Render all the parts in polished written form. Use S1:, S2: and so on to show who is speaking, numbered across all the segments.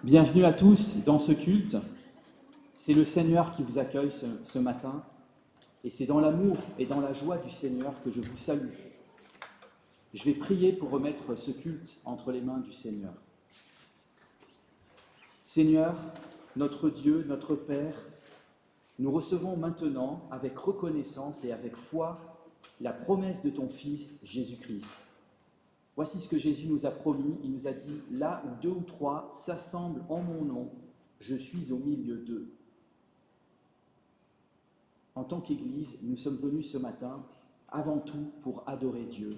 S1: Bienvenue à tous dans ce culte. C'est le Seigneur qui vous accueille ce matin et c'est dans l'amour et dans la joie du Seigneur que je vous salue. Je vais prier pour remettre ce culte entre les mains du Seigneur. Seigneur, notre Dieu, notre Père, nous recevons maintenant avec reconnaissance et avec foi la promesse de ton Fils Jésus-Christ. Voici ce que Jésus nous a promis. Il nous a dit, là où 2 ou 3 s'assemblent en mon nom, je suis au milieu d'eux. En tant qu'Église, nous sommes venus ce matin avant tout pour adorer Dieu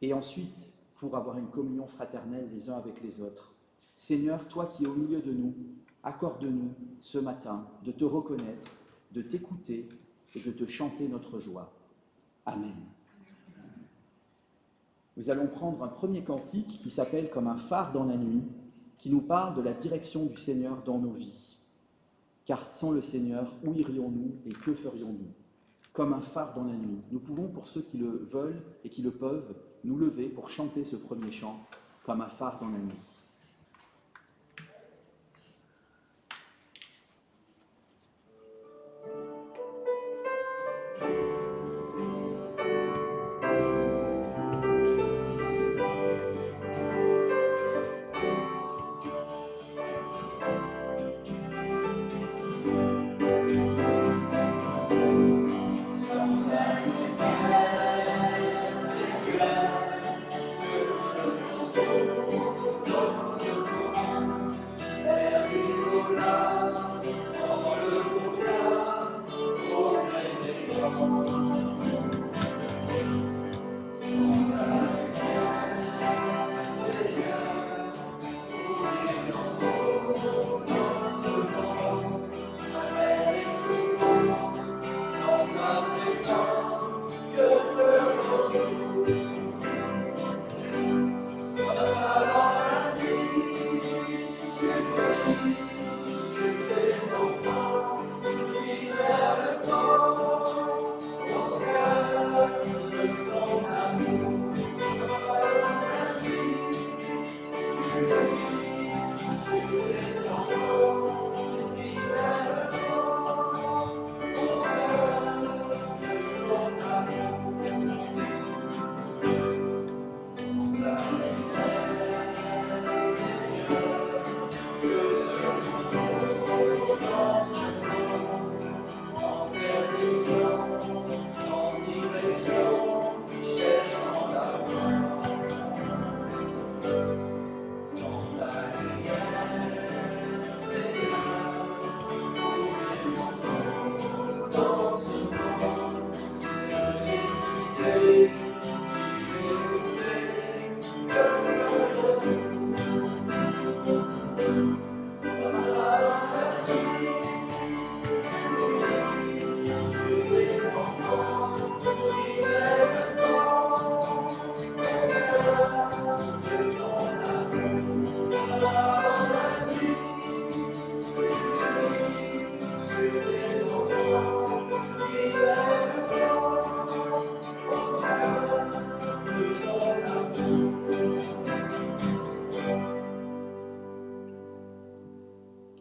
S1: et ensuite pour avoir une communion fraternelle les uns avec les autres. Seigneur, toi qui es au milieu de nous, accorde-nous ce matin de te reconnaître, de t'écouter et de te chanter notre joie. Amen. Nous allons prendre un premier cantique qui s'appelle « Comme un phare dans la nuit », qui nous parle de la direction du Seigneur dans nos vies. Car sans le Seigneur, où irions-nous et que ferions-nous? Comme un phare dans la nuit. Nous pouvons, pour ceux qui le veulent et qui le peuvent, nous lever pour chanter ce premier chant, « Comme un phare dans la nuit ».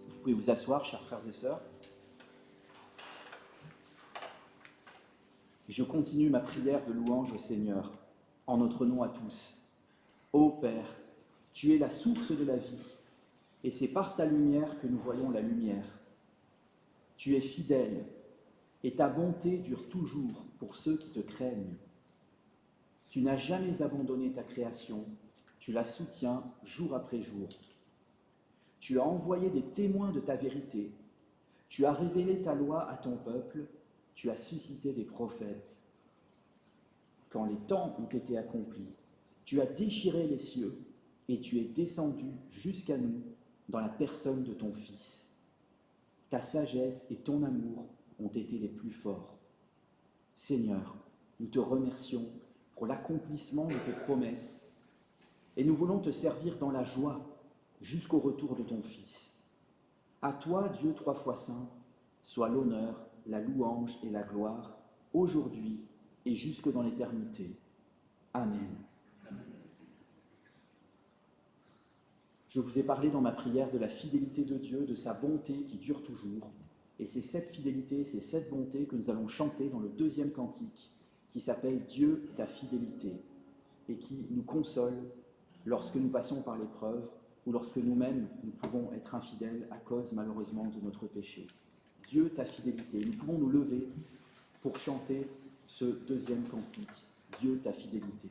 S1: Vous pouvez vous asseoir, chers frères et sœurs. Et je continue ma prière de louange au Seigneur, en notre nom à tous. Ô Père, tu es la source de la vie, et c'est par ta lumière que nous voyons la lumière. Tu es fidèle, et ta bonté dure toujours pour ceux qui te craignent. Tu n'as jamais abandonné ta création, tu la soutiens jour après jour. Tu as envoyé des témoins de ta vérité, tu as révélé ta loi à ton peuple, tu as suscité des prophètes. Quand les temps ont été accomplis, tu as déchiré les cieux et tu es descendu jusqu'à nous dans la personne de ton Fils. Ta sagesse et ton amour ont été les plus forts. Seigneur, nous te remercions pour l'accomplissement de tes promesses et nous voulons te servir dans la joie jusqu'au retour de ton Fils. À toi, Dieu 3 fois saint, soit l'honneur, la louange et la gloire, aujourd'hui et jusque dans l'éternité. Amen. Je vous ai parlé dans ma prière de la fidélité de Dieu, de sa bonté qui dure toujours. Et c'est cette fidélité, c'est cette bonté que nous allons chanter dans le deuxième cantique, qui s'appelle « Dieu, ta fidélité » et qui nous console lorsque nous passons par l'épreuve ou lorsque nous-mêmes nous pouvons être infidèles à cause malheureusement de notre péché. Dieu, ta fidélité. Nous pouvons nous lever pour chanter ce deuxième cantique. Dieu, ta fidélité.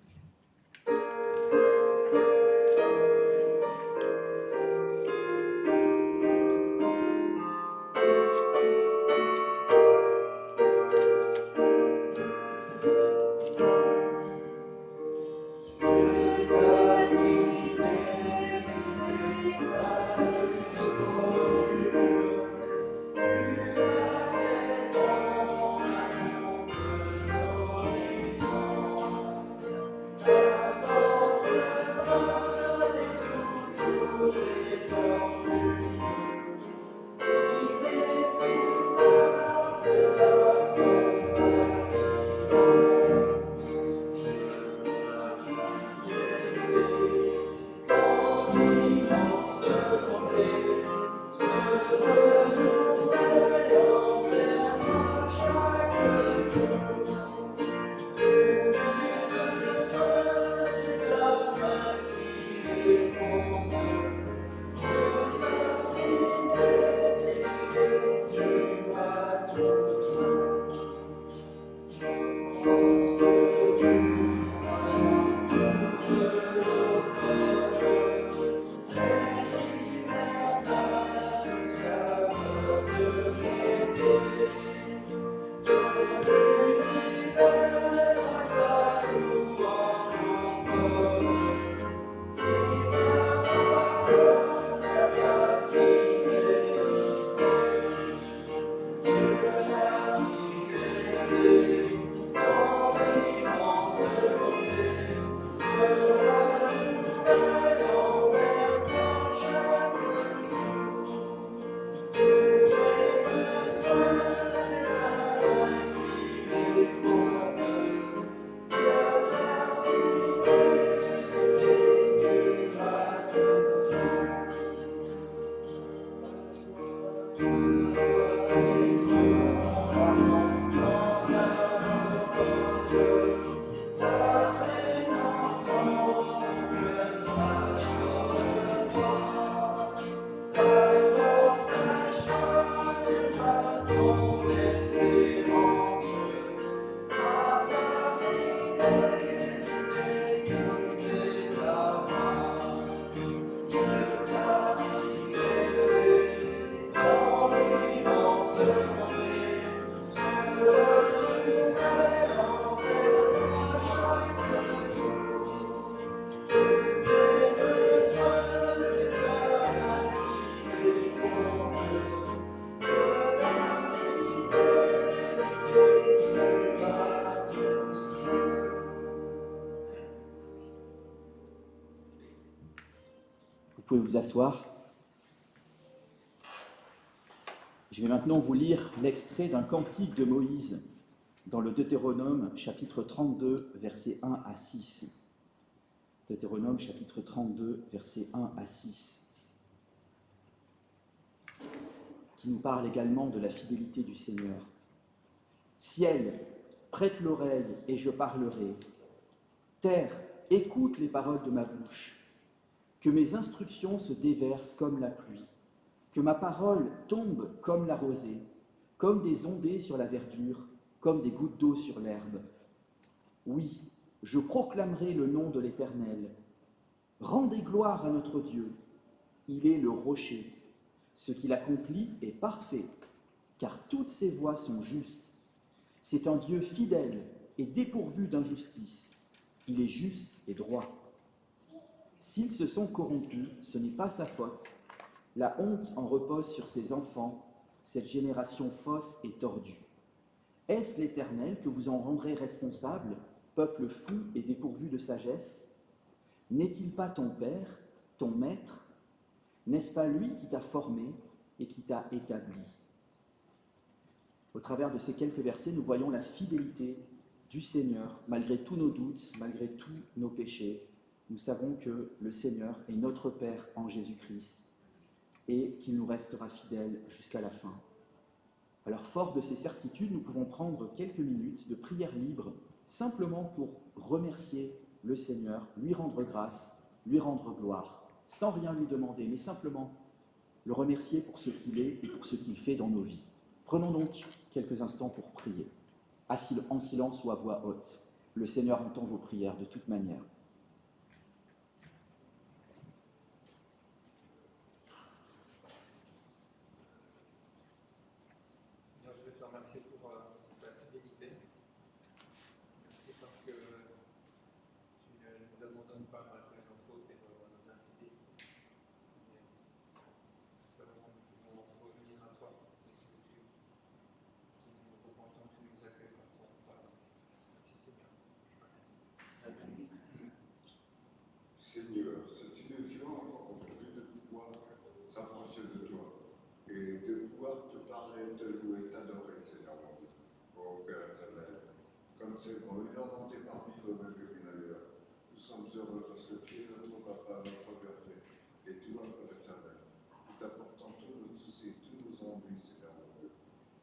S1: Vous pouvez vous asseoir. Je vais maintenant vous lire l'extrait d'un cantique de Moïse dans le Deutéronome, chapitre 32, versets 1 à 6. Deutéronome, chapitre 32, versets 1 à 6, qui nous parle également de la fidélité du Seigneur. Ciel, prête l'oreille et je parlerai. Terre, écoute les paroles de ma bouche. Que mes instructions se déversent comme la pluie, que ma parole tombe comme la rosée, comme des ondées sur la verdure, comme des gouttes d'eau sur l'herbe. Oui, je proclamerai le nom de l'Éternel. Rendez gloire à notre Dieu. Il est le rocher. Ce qu'il accomplit est parfait, car toutes ses voies sont justes. C'est un Dieu fidèle et dépourvu d'injustice. Il est juste et droit. S'ils se sont corrompus, ce n'est pas sa faute. La honte en repose sur ses enfants. Cette génération fausse et tordue. Est-ce l'Éternel que vous en rendrez responsable, peuple fou et dépourvu de sagesse? N'est-il pas ton Père, ton Maître? N'est-ce pas lui qui t'a formé et qui t'a établi? Au travers de ces quelques versets, nous voyons la fidélité du Seigneur, malgré tous nos doutes, malgré tous nos péchés, nous savons que le Seigneur est notre Père en Jésus-Christ et qu'il nous restera fidèle jusqu'à la fin. Alors, fort de ces certitudes, nous pouvons prendre quelques minutes de prière libre, simplement pour remercier le Seigneur, lui rendre grâce, lui rendre gloire, sans rien lui demander, mais simplement le remercier pour ce qu'il est et pour ce qu'il fait dans nos vies. Prenons donc quelques instants pour prier, en silence ou à voix haute. Le Seigneur entend vos prières de toute manière.
S2: Seigneur, je veux te remercier pour ta fidélité. Merci parce que tu ne nous abandonnes pas malgré nos fautes et nos infidélités. Nous savons que nous pouvons revenir à toi dès que si nous nous repentons, tu nous accueilles comme ton Père. Merci Seigneur.
S3: Amen. Seigneur, c'est une joie encore aujourd'hui de pouvoir s'approcher de toi et de pouvoir te parler, te louer, t'adorer, Seigneur mon Dieu. Ô Père éternel, comme c'est bon, il en monté parmi toi-même que bien ailleurs. Nous sommes heureux parce que tu es notre papa, notre berger, et toi, Père éternel, nous t'apportons tous nos soucis, tous nos ennuis, Seigneur mon Dieu.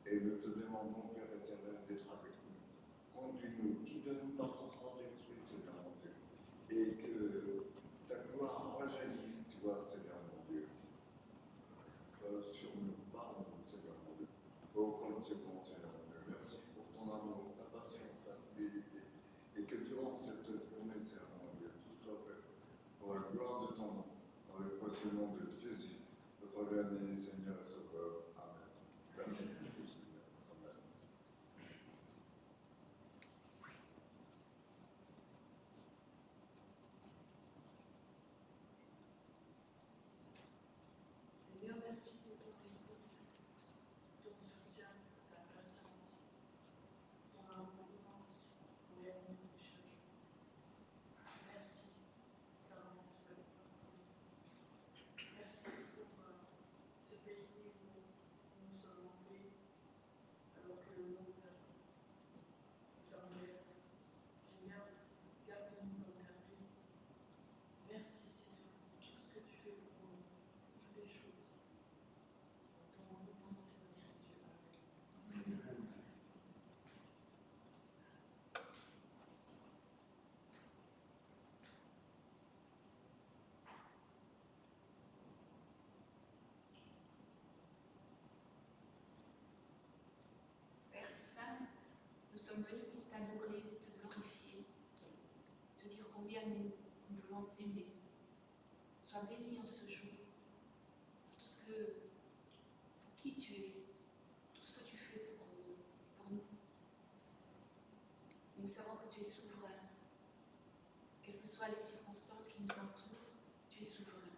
S3: Et nous te demandons, Père éternel, d'être avec nous. Conduis-nous, guide-nous par ton Saint-Esprit, Seigneur mon Dieu. Et que ta gloire rejaillisse, tu vois, Seigneur mon Dieu. Sur nous, parle-nous, Seigneur mon Dieu. Oh, comme tu es bon, Seigneur mon Dieu. Merci pour ton amour, ta patience, ta fidélité. Et que durant cette journée, Seigneur mon Dieu, tout soit fait pour la gloire de ton nom, dans le précieux nom de Jésus, notre dernier Seigneur et Sauveur. Amen. Merci beaucoup, Seigneur. Amen.
S4: Seigneur, merci pour ton écoute, ton soutien, ta patience, ton abondance pour l'aide-nous chaque jour. Merci d'avoir ce peuple. Merci pour ce pays où nous sommes en paix, alors que le monde est en guerre. Seigneur, garde-nous dans ta paix. Merci, Seigneur, pour tout ce que tu fais pour nous, toutes les choses. Dans ton nom, Seigneur Jésus. Amen.
S5: Père Saint, nous sommes venus pour t'adorer, te glorifier, te dire combien nous voulons t'aimer. Sois béni en ce jour pour qui tu es, tout ce que tu fais pour nous. Et nous savons que tu es souverain. Quelles que soient les circonstances qui nous entourent, tu es souverain.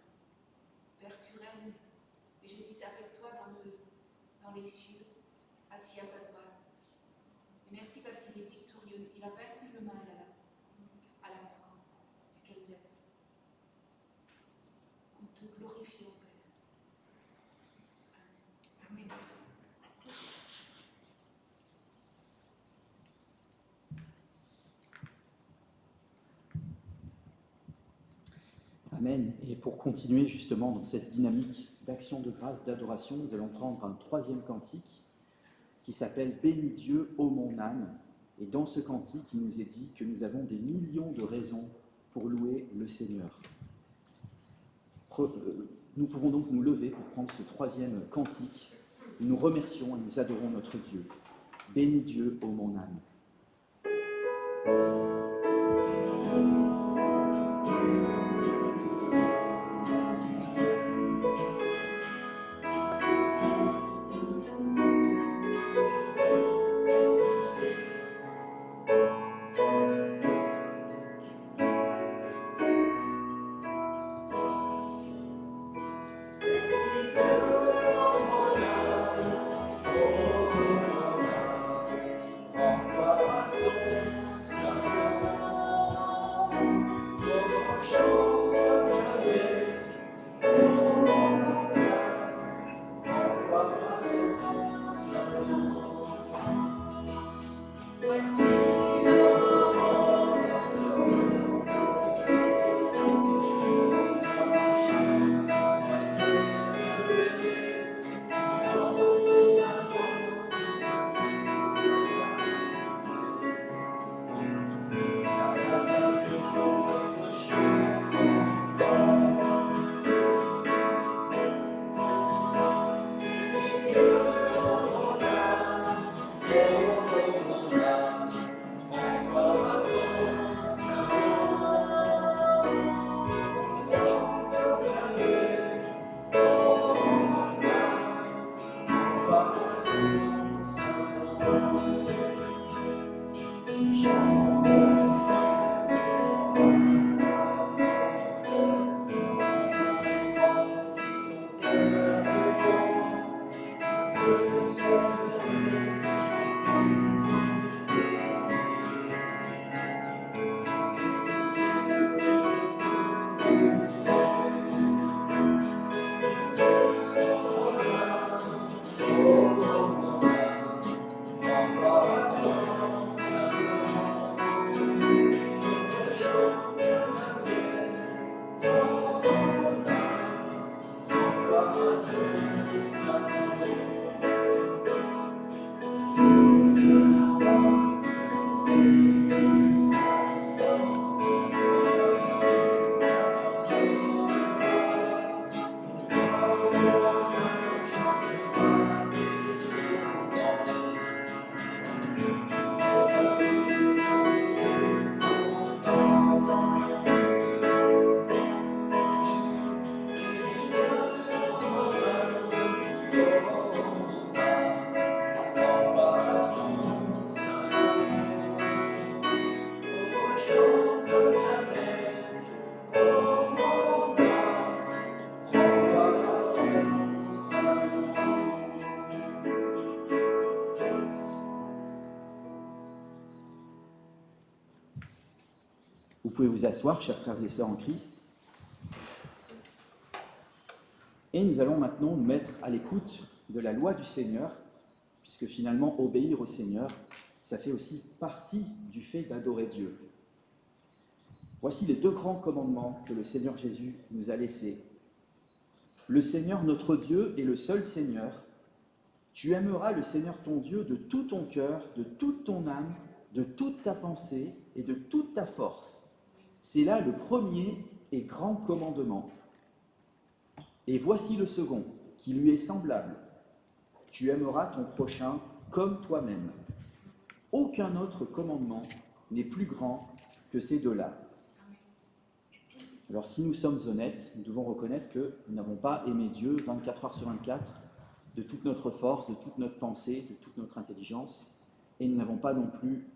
S5: Père, tu règnes, et Jésus est avec toi dans les cieux, assis à ta droite. Et merci parce qu'il est victorieux. Il a vaincu le mal à la croix du calvaire. On te glorifie, ô Père. Amen. Amen.
S1: Amen. Et pour continuer justement dans cette dynamique d'action de grâce, d'adoration, nous allons prendre un troisième cantique qui s'appelle « Bénis Dieu, ô mon âme ». Et dans ce cantique, il nous est dit que nous avons des millions de raisons pour louer le Seigneur. Nous pouvons donc nous lever pour prendre ce troisième cantique. Nous remercions et nous adorons notre Dieu. Bénis Dieu, ô mon âme.
S6: Son
S1: pouvez vous asseoir, chers frères et sœurs en Christ. Et nous allons maintenant nous mettre à l'écoute de la loi du Seigneur, puisque finalement, obéir au Seigneur, ça fait aussi partie du fait d'adorer Dieu. Voici les 2 grands commandements que le Seigneur Jésus nous a laissés. Le Seigneur notre Dieu est le seul Seigneur. Tu aimeras le Seigneur ton Dieu de tout ton cœur, de toute ton âme, de toute ta pensée et de toute ta force. C'est là le premier et grand commandement. Et voici le second, qui lui est semblable. Tu aimeras ton prochain comme toi-même. Aucun autre commandement n'est plus grand que ces 2-là. Alors si nous sommes honnêtes, nous devons reconnaître que nous n'avons pas aimé Dieu 24 heures sur 24, de toute notre force, de toute notre pensée, de toute notre intelligence, et nous n'avons pas non plus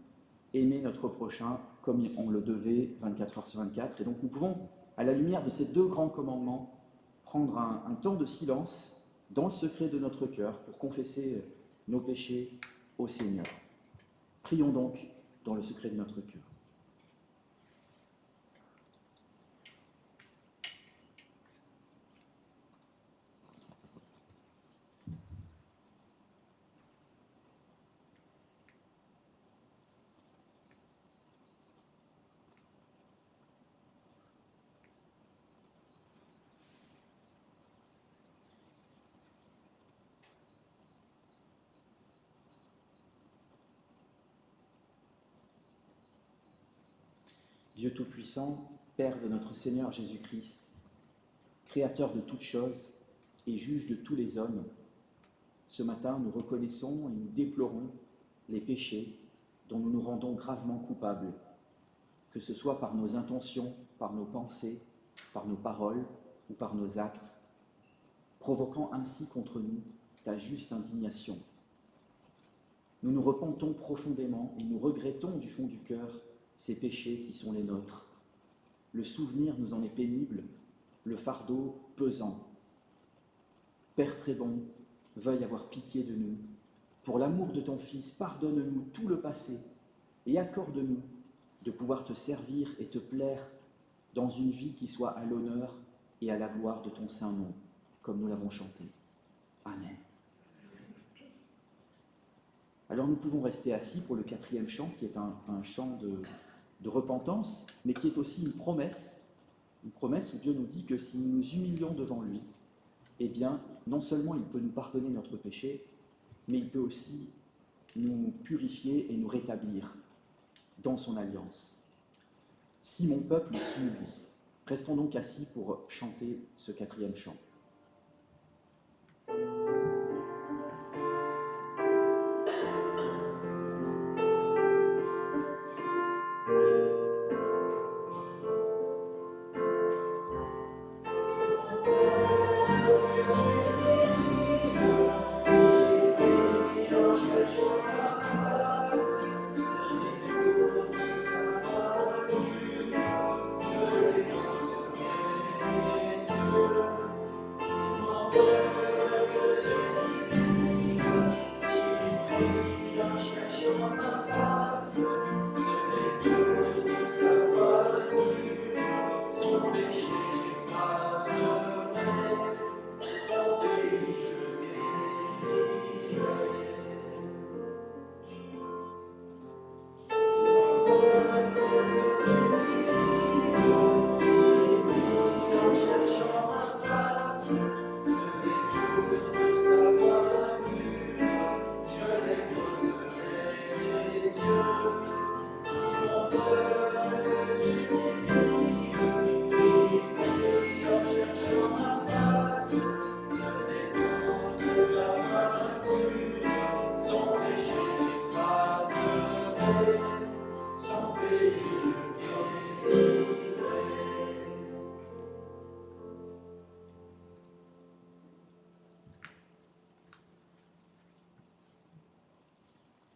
S1: aimé notre prochain comme on le devait 24 heures sur 24. Et donc nous pouvons, à la lumière de ces 2 grands commandements, prendre un temps de silence dans le secret de notre cœur pour confesser nos péchés au Seigneur. Prions donc dans le secret de notre cœur. Dieu Tout-Puissant, Père de notre Seigneur Jésus-Christ, Créateur de toutes choses et juge de tous les hommes, ce matin nous reconnaissons et nous déplorons les péchés dont nous nous rendons gravement coupables, que ce soit par nos intentions, par nos pensées, par nos paroles ou par nos actes, provoquant ainsi contre nous ta juste indignation. Nous nous repentons profondément et nous regrettons du fond du cœur ces péchés qui sont les nôtres. Le souvenir nous en est pénible, le fardeau pesant. Père très bon, veuille avoir pitié de nous. Pour l'amour de ton Fils, pardonne-nous tout le passé et accorde-nous de pouvoir te servir et te plaire dans une vie qui soit à l'honneur et à la gloire de ton saint nom, comme nous l'avons chanté. Amen. Alors nous pouvons rester assis pour le 4e chant, qui est un chant de repentance, mais qui est aussi une promesse où Dieu nous dit que si nous nous humilions devant lui, eh bien, non seulement il peut nous pardonner notre péché, mais il peut aussi nous purifier et nous rétablir dans son alliance. Si mon peuple suit lui. Restons donc assis pour chanter ce 4e chant.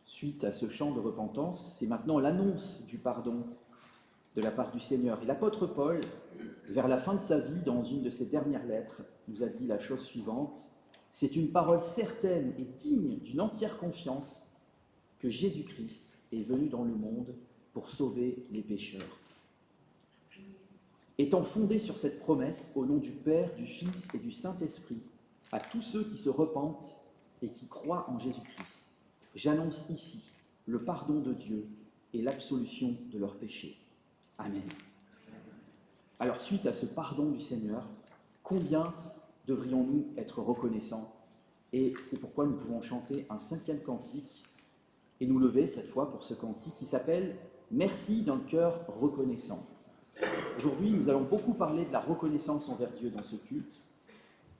S1: Suite à ce chant de repentance, c'est maintenant l'annonce du pardon de la part du Seigneur. Et l'apôtre Paul, vers la fin de sa vie, dans une de ses dernières lettres, nous a dit la chose suivante: c'est une parole certaine et digne d'une entière confiance que Jésus-Christ est venu dans le monde pour sauver les pécheurs. étant fondé sur cette promesse, au nom du Père, du Fils et du Saint-Esprit, à tous ceux qui se repentent et qui croient en Jésus-Christ, j'annonce ici le pardon de Dieu et l'absolution de leurs péchés. Amen. Alors, suite à ce pardon du Seigneur, combien devrions-nous être reconnaissants? Et c'est pourquoi nous pouvons chanter un 5e cantique et nous lever cette fois pour ce cantique qui s'appelle « Merci d'un cœur reconnaissant ». Aujourd'hui, nous allons beaucoup parler de la reconnaissance envers Dieu dans ce culte.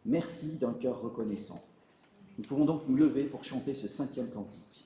S1: Merci d'un cœur reconnaissant. Nous pouvons donc nous lever pour chanter ce 5e cantique.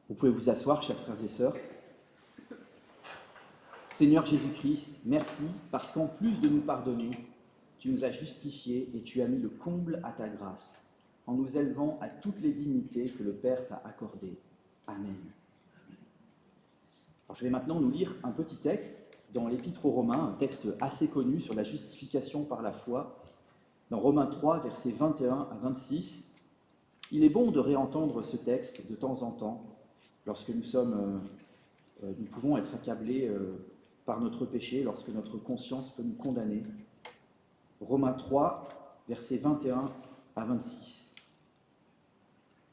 S1: Vous pouvez vous asseoir, chers frères et sœurs. Seigneur Jésus-Christ, merci parce qu'en plus de nous pardonner, tu nous as justifiés et tu as mis le comble à ta grâce, en nous élevant à toutes les dignités que le Père t'a accordées. Amen. Alors, je vais maintenant nous lire un petit texte dans l'Épître aux Romains, un texte assez connu sur la justification par la foi, dans Romains 3, versets 21 à 26. Il est bon de réentendre ce texte de temps en temps, lorsque nous pouvons être accablés par notre péché, lorsque notre conscience peut nous condamner. Romains 3, versets 21 à 26.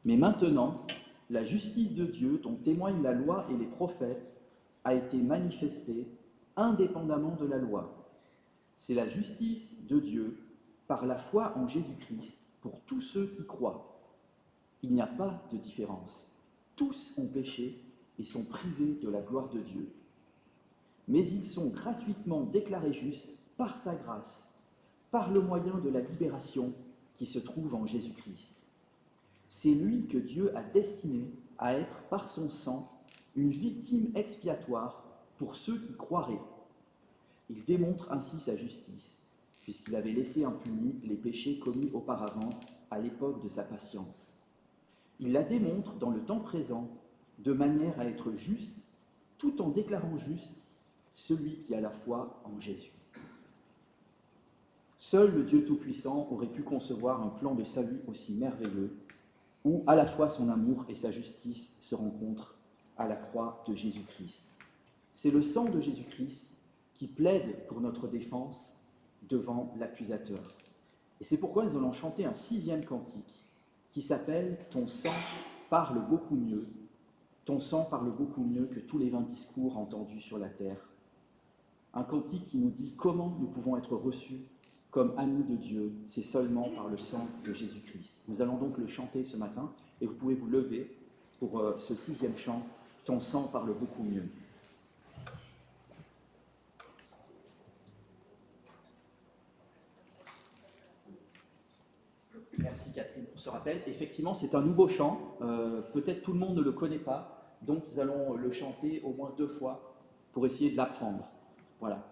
S1: Mais maintenant, la justice de Dieu, dont témoignent la loi et les prophètes, a été manifestée indépendamment de la loi. C'est la justice de Dieu par la foi en Jésus-Christ pour tous ceux qui croient. Il n'y a pas de différence. Tous ont péché et sont privés de la gloire de Dieu. Mais ils sont gratuitement déclarés justes par sa grâce, par le moyen de la libération qui se trouve en Jésus-Christ. C'est lui que Dieu a destiné à être, par son sang, une victime expiatoire pour ceux qui croiraient. Il démontre ainsi sa justice, puisqu'il avait laissé impunis les péchés commis auparavant à l'époque de sa patience. Il la démontre dans le temps présent, de manière à être juste, tout en déclarant juste celui qui a la foi en Jésus. Seul le Dieu Tout-Puissant aurait pu concevoir un plan de salut aussi merveilleux, où à la fois son amour et sa justice se rencontrent à la croix de Jésus-Christ. C'est le sang de Jésus-Christ qui plaide pour notre défense devant l'accusateur. Et c'est pourquoi nous allons chanter un 6e cantique qui s'appelle « Ton sang parle beaucoup mieux ». Ton sang parle beaucoup mieux que tous les 20 discours entendus sur la terre. Un cantique qui nous dit comment nous pouvons être reçus comme amis de Dieu, c'est seulement par le sang de Jésus-Christ. Nous allons donc le chanter ce matin et vous pouvez vous lever pour ce 6e chant « Ton sang parle beaucoup mieux ». Merci Catherine pour ce rappel. Effectivement, c'est un nouveau chant. Peut-être tout le monde ne le connaît pas, donc nous allons le chanter au moins 2 fois pour essayer de l'apprendre. Voilà.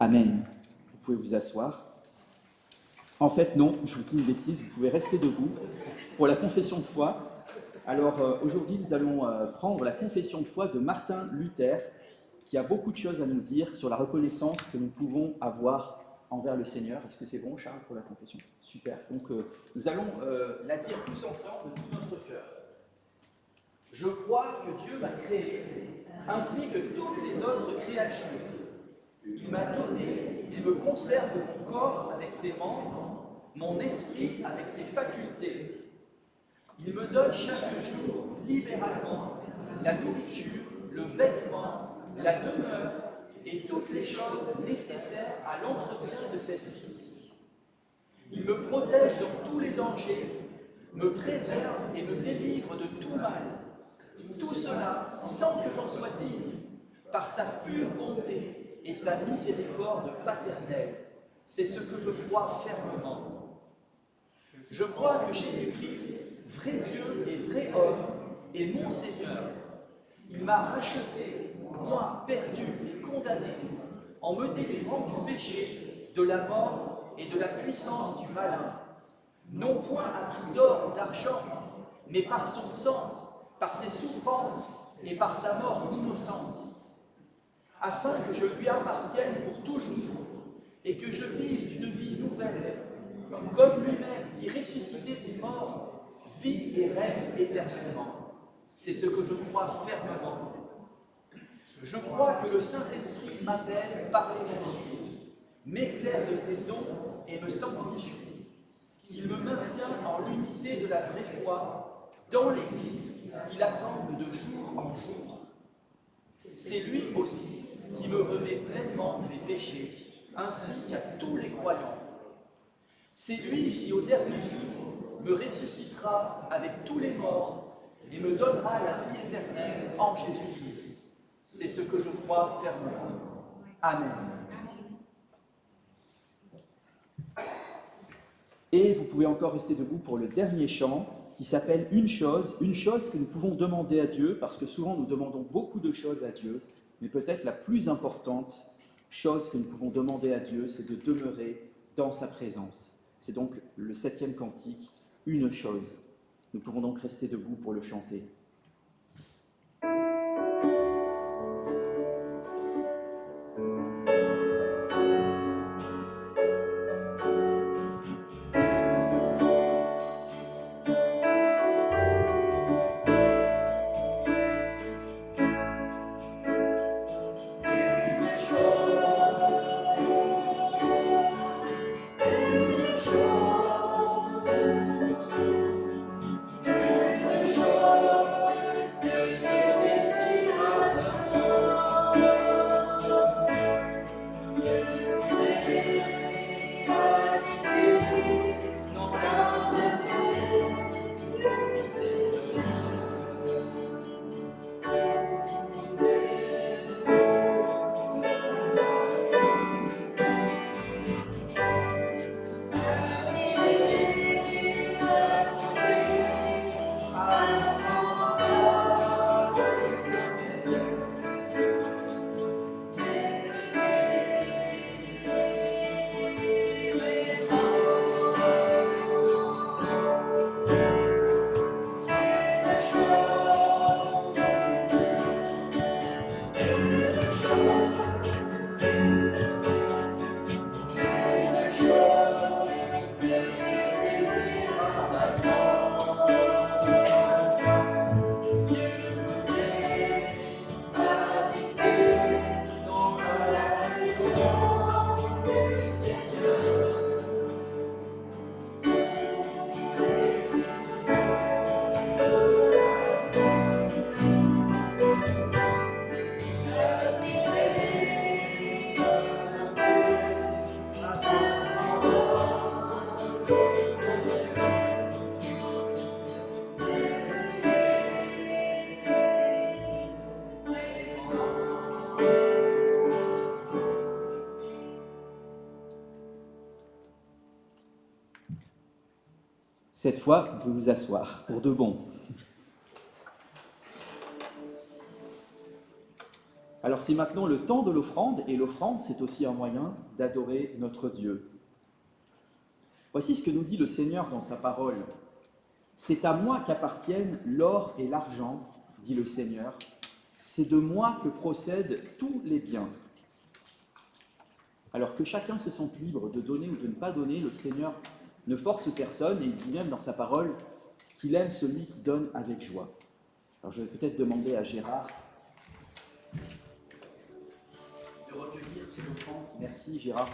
S1: Amen. Vous pouvez vous asseoir. En fait, non, je vous dis une bêtise, vous pouvez rester debout pour la confession de foi. Alors, aujourd'hui, nous allons prendre la confession de foi de Martin Luther, qui a beaucoup de choses à nous dire sur la reconnaissance que nous pouvons avoir envers le Seigneur. Est-ce que c'est bon, Charles, pour la confession? Super. Donc, nous allons la dire tous ensemble de tout notre cœur. Je crois que Dieu m'a créé, ainsi que toutes les autres créatures. Il m'a donné et me conserve mon corps avec ses membres, mon esprit avec ses facultés. Il me donne chaque jour, libéralement, la nourriture, le vêtement, la demeure et toutes les choses nécessaires à l'entretien de cette vie. Il me protège dans tous les dangers, me préserve et me délivre de tout mal. Tout cela sans que j'en sois digne, par sa pure bonté et sa miséricorde paternelle. C'est ce que je crois fermement. Je crois que Jésus-Christ, vrai Dieu et vrai homme, est mon Seigneur. Il m'a racheté, moi perdu et condamné, en me délivrant du péché, de la mort et de la puissance du malin. Non point à prix d'or ou d'argent, mais par son sang, par ses souffrances et par sa mort innocente, afin que je lui appartienne pour toujours et que je vive d'une vie nouvelle, comme lui-même qui ressuscité des morts, vit et règne éternellement. C'est ce que je crois fermement. Je crois que le Saint-Esprit m'appelle par l'Évangile, m'éclaire de ses dons et me sanctifie, qu'il me maintient en l'unité de la vraie foi dans l'Église qui l'assemble de jour en jour. C'est lui aussi qui me remet pleinement mes péchés, ainsi qu'à tous les croyants. C'est lui qui, au dernier jour, me ressuscitera avec tous les morts et me donnera la vie éternelle en Jésus-Christ. C'est ce que je crois fermement. Amen. Et vous pouvez encore rester debout pour le dernier chant qui s'appelle une chose que nous pouvons demander à Dieu, parce que souvent nous demandons beaucoup de choses à Dieu, mais peut-être la plus importante chose que nous pouvons demander à Dieu, c'est de demeurer dans sa présence. C'est donc le 7e cantique, une chose. Nous pouvons donc rester debout pour le chanter. Cette fois, vous pouvez vous asseoir, pour de bon. Alors c'est maintenant le temps de l'offrande, et l'offrande, c'est aussi un moyen d'adorer notre Dieu. Voici ce que nous dit le Seigneur dans sa parole. « C'est à moi qu'appartiennent l'or et l'argent, dit le Seigneur. C'est de moi que procèdent tous les biens. » Alors que chacun se sente libre de donner ou de ne pas donner, le Seigneur ne force personne, et il dit même dans sa parole qu'il aime celui qui donne avec joie. Alors je vais peut-être demander à Gérard de recueillir cette offrande. Merci Gérard.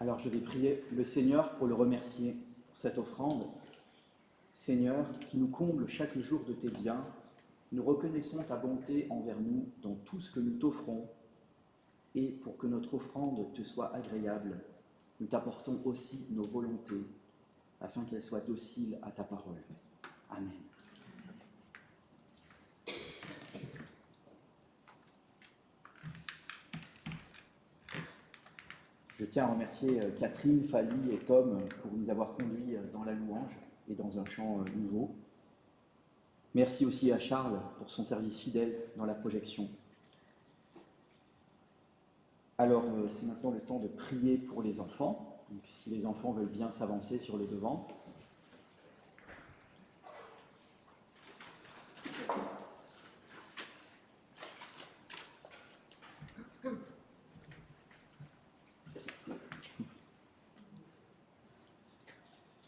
S1: Alors je vais prier le Seigneur pour le remercier pour cette offrande. Seigneur, qui nous comble chaque jour de tes biens, nous reconnaissons ta bonté envers nous dans tout ce que nous t'offrons, et pour que notre offrande te soit agréable, nous t'apportons aussi nos volontés, afin qu'elles soient dociles à ta parole. Amen. Je tiens à remercier Catherine, Fally et Tom pour nous avoir conduits dans la louange et dans un chant nouveau. Merci aussi à Charles pour son service fidèle dans la projection. Alors, c'est maintenant le temps de prier pour les enfants. Donc, si les enfants veulent bien s'avancer sur le devant.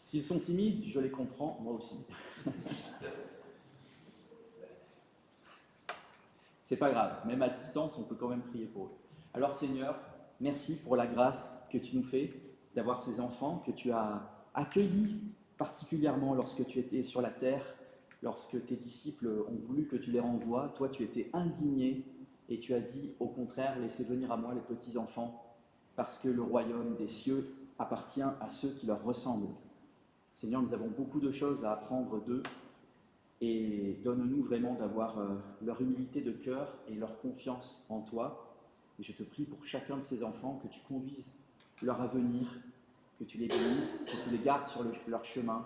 S1: S'ils sont timides, je les comprends, moi aussi. C'est pas grave, même à distance, on peut quand même prier pour eux. Alors Seigneur, merci pour la grâce que tu nous fais d'avoir ces enfants que tu as accueillis particulièrement lorsque tu étais sur la terre, lorsque tes disciples ont voulu que tu les renvoies. Toi, tu étais indigné et tu as dit, au contraire, laissez venir à moi les petits enfants, parce que le royaume des cieux appartient à ceux qui leur ressemblent. Seigneur, nous avons beaucoup de choses à apprendre d'eux, et donne-nous vraiment d'avoir leur humilité de cœur et leur confiance en toi. Et je te prie pour chacun de ces enfants que tu conduises leur avenir, que tu les bénisses, que tu les gardes sur leur chemin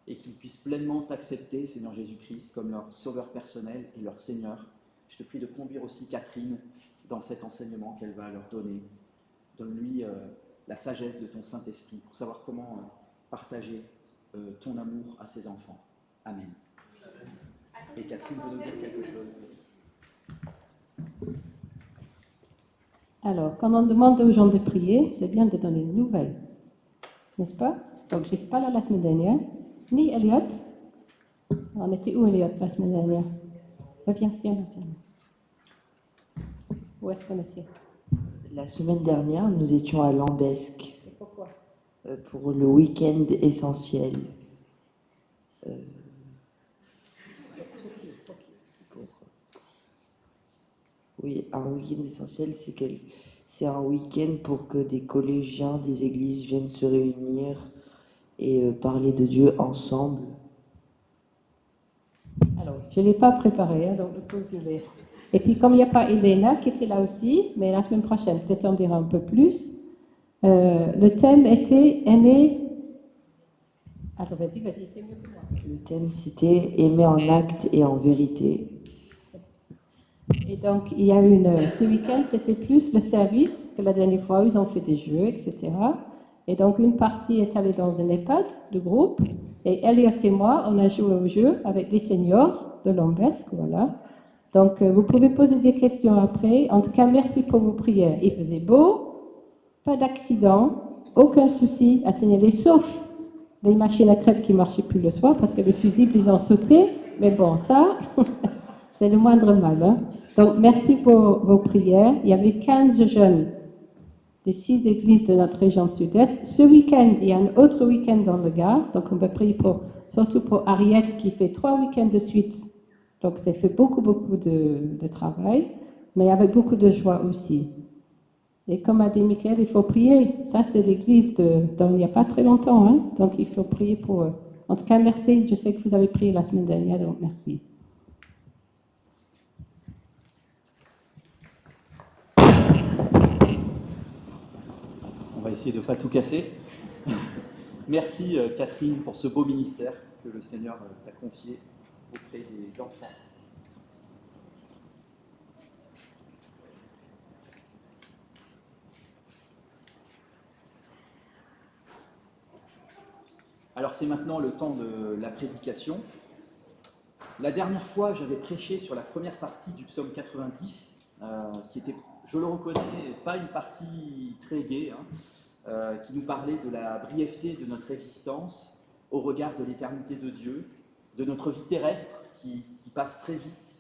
S1: et qu'ils puissent pleinement t'accepter, Seigneur Jésus-Christ, comme leur sauveur personnel et leur Seigneur. Je te prie de conduire aussi Catherine dans cet enseignement qu'elle va leur donner. Donne-lui la sagesse de ton Saint-Esprit pour savoir comment partager ton amour à ses enfants. Amen. Et Catherine veut nous dire quelque chose.
S6: Alors, quand on demande aux gens de prier, c'est bien de donner des nouvelles, n'est-ce pas? Donc, je n'étais pas là la semaine dernière, ni Elliot. On était où, Elliot, la semaine dernière? Viens. Où est-ce qu'on était?
S7: La semaine dernière, nous étions à Lambesc.
S6: Et pourquoi?
S7: Pour le week-end essentiel. Oui, un week-end essentiel, c'est un week-end pour que des collégiens des églises viennent se réunir et parler de Dieu ensemble.
S6: Alors, je ne l'ai pas préparé, donc le coup je vais. Et puis, comme il n'y a pas Elena qui était là aussi, mais la semaine prochaine, peut-être on dira un peu plus, le thème était aimer. Alors, vas-y, c'est mieux que moi.
S7: Le thème, c'était aimer en acte et en vérité.
S6: Et donc, il y a ce week-end, c'était plus le service que la dernière fois, ils ont fait des jeux, etc. Et donc, une partie est allée dans un EHPAD, le groupe, et Elliot et moi, on a joué au jeu avec les seniors de Lambesc, voilà. Donc, vous pouvez poser des questions après. En tout cas, merci pour vos prières. Il faisait beau, pas d'accident, aucun souci à signaler, sauf les machines à crêpes qui ne marchaient plus le soir, parce que les fusibles, ils ont sauté. Mais bon, ça, c'est le moindre mal, hein. Donc, merci pour vos prières. Il y avait 15 jeunes de 6 églises de notre région sud-est. Ce week-end, il y a un autre week-end dans le Gard. Donc, on va prier surtout pour Ariette qui fait 3 week-ends de suite. Donc, ça fait beaucoup de travail, mais avec beaucoup de joie aussi. Et comme a dit Michael, il faut prier. Ça, c'est l'église d'il n'y a pas très longtemps, hein. Donc, il faut prier pour eux. En tout cas, merci. Je sais que vous avez prié la semaine dernière, donc merci.
S1: On va essayer de ne pas tout casser. Merci Catherine pour ce beau ministère que le Seigneur t'a confié auprès des enfants. Alors c'est maintenant le temps de la prédication. La dernière fois, j'avais prêché sur la première partie du psaume 90, qui était, je le reconnais, pas une partie très gaie, hein, qui nous parlait de la brièveté de notre existence au regard de l'éternité de Dieu, de notre vie terrestre qui passe très vite,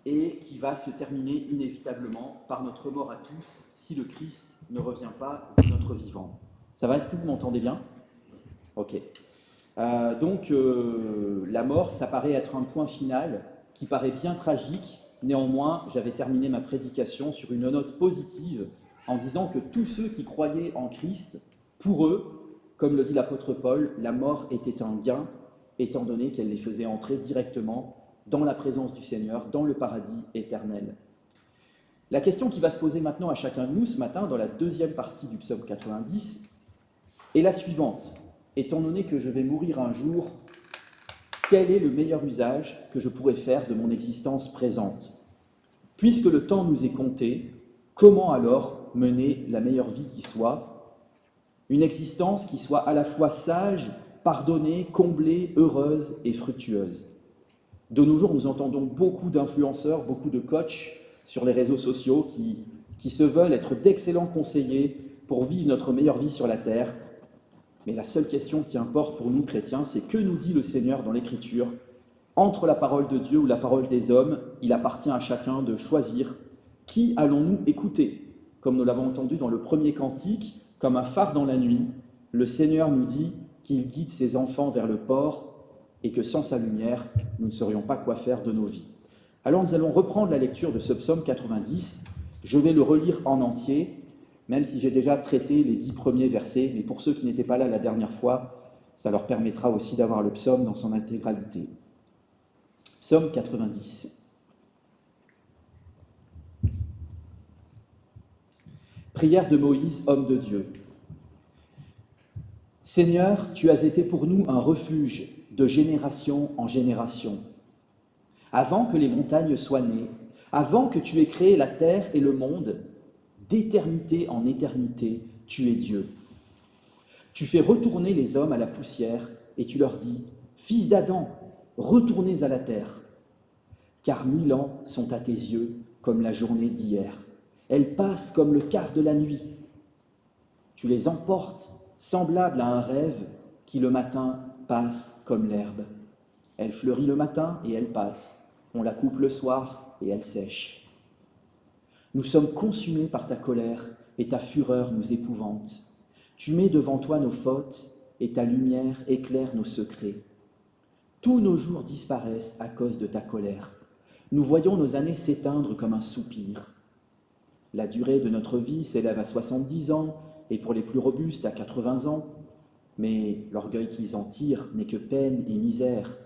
S1: et qui va se terminer inévitablement par notre mort à tous si le Christ ne revient pas de notre vivant. Ça va? Est-ce que vous m'entendez bien? Ok. Donc la mort, ça paraît être un point final qui paraît bien tragique. Néanmoins, j'avais terminé ma prédication sur une note positive en disant que tous ceux qui croyaient en Christ, pour eux, comme le dit l'apôtre Paul, la mort était un gain, étant donné qu'elle les faisait entrer directement dans la présence du Seigneur, dans le paradis éternel. La question qui va se poser maintenant à chacun de nous ce matin, dans la deuxième partie du psaume 90, est la suivante. Étant donné que je vais mourir un jour, quel est le meilleur usage que je pourrais faire de mon existence présente? Puisque le temps nous est compté, comment alors mener la meilleure vie qui soit? Une existence qui soit à la fois sage, pardonnée, comblée, heureuse et fructueuse. De nos jours, nous entendons beaucoup d'influenceurs, beaucoup de coachs sur les réseaux sociaux qui se veulent être d'excellents conseillers pour vivre notre meilleure vie sur la terre. Mais la seule question qui importe pour nous chrétiens, c'est que nous dit le Seigneur dans l'Écriture. Entre la parole de Dieu ou la parole des hommes, il appartient à chacun de choisir qui allons-nous écouter. Comme nous l'avons entendu dans le premier cantique, comme un phare dans la nuit, le Seigneur nous dit qu'il guide ses enfants vers le port et que sans sa lumière, nous ne saurions pas quoi faire de nos vies. Alors nous allons reprendre la lecture de ce psaume 90. Je vais le relire en entier, même si j'ai déjà traité les 10 premiers versets, mais pour ceux qui n'étaient pas là la dernière fois, ça leur permettra aussi d'avoir le psaume dans son intégralité. Psaume 90. Prière de Moïse, homme de Dieu. Seigneur, tu as été pour nous un refuge de génération en génération. Avant que les montagnes soient nées, avant que tu aies créé la terre et le monde, d'éternité en éternité, tu es Dieu. Tu fais retourner les hommes à la poussière et tu leur dis, fils d'Adam, retournez à la terre. Car 1000 ans sont à tes yeux comme la journée d'hier. Elles passent comme le quart de la nuit. Tu les emportes semblables à un rêve qui le matin passe comme l'herbe. Elle fleurit le matin et elle passe. On la coupe le soir et elle sèche. Nous sommes consumés par ta colère et ta fureur nous épouvante. Tu mets devant toi nos fautes et ta lumière éclaire nos secrets. Tous nos jours disparaissent à cause de ta colère. Nous voyons nos années s'éteindre comme un soupir. La durée de notre vie s'élève à 70 ans et pour les plus robustes à 80 ans. Mais l'orgueil qu'ils en tirent n'est que peine et misère,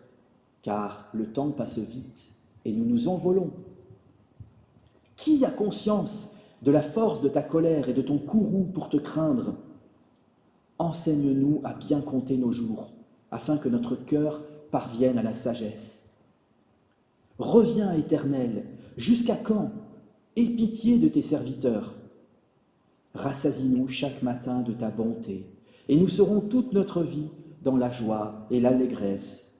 S1: car le temps passe vite et nous nous envolons. Qui a conscience de la force de ta colère et de ton courroux pour te craindre? Enseigne-nous à bien compter nos jours, afin que notre cœur parvienne à la sagesse. Reviens, Éternel, jusqu'à quand? Aie pitié de tes serviteurs. Rassasie-nous chaque matin de ta bonté, et nous serons toute notre vie dans la joie et l'allégresse.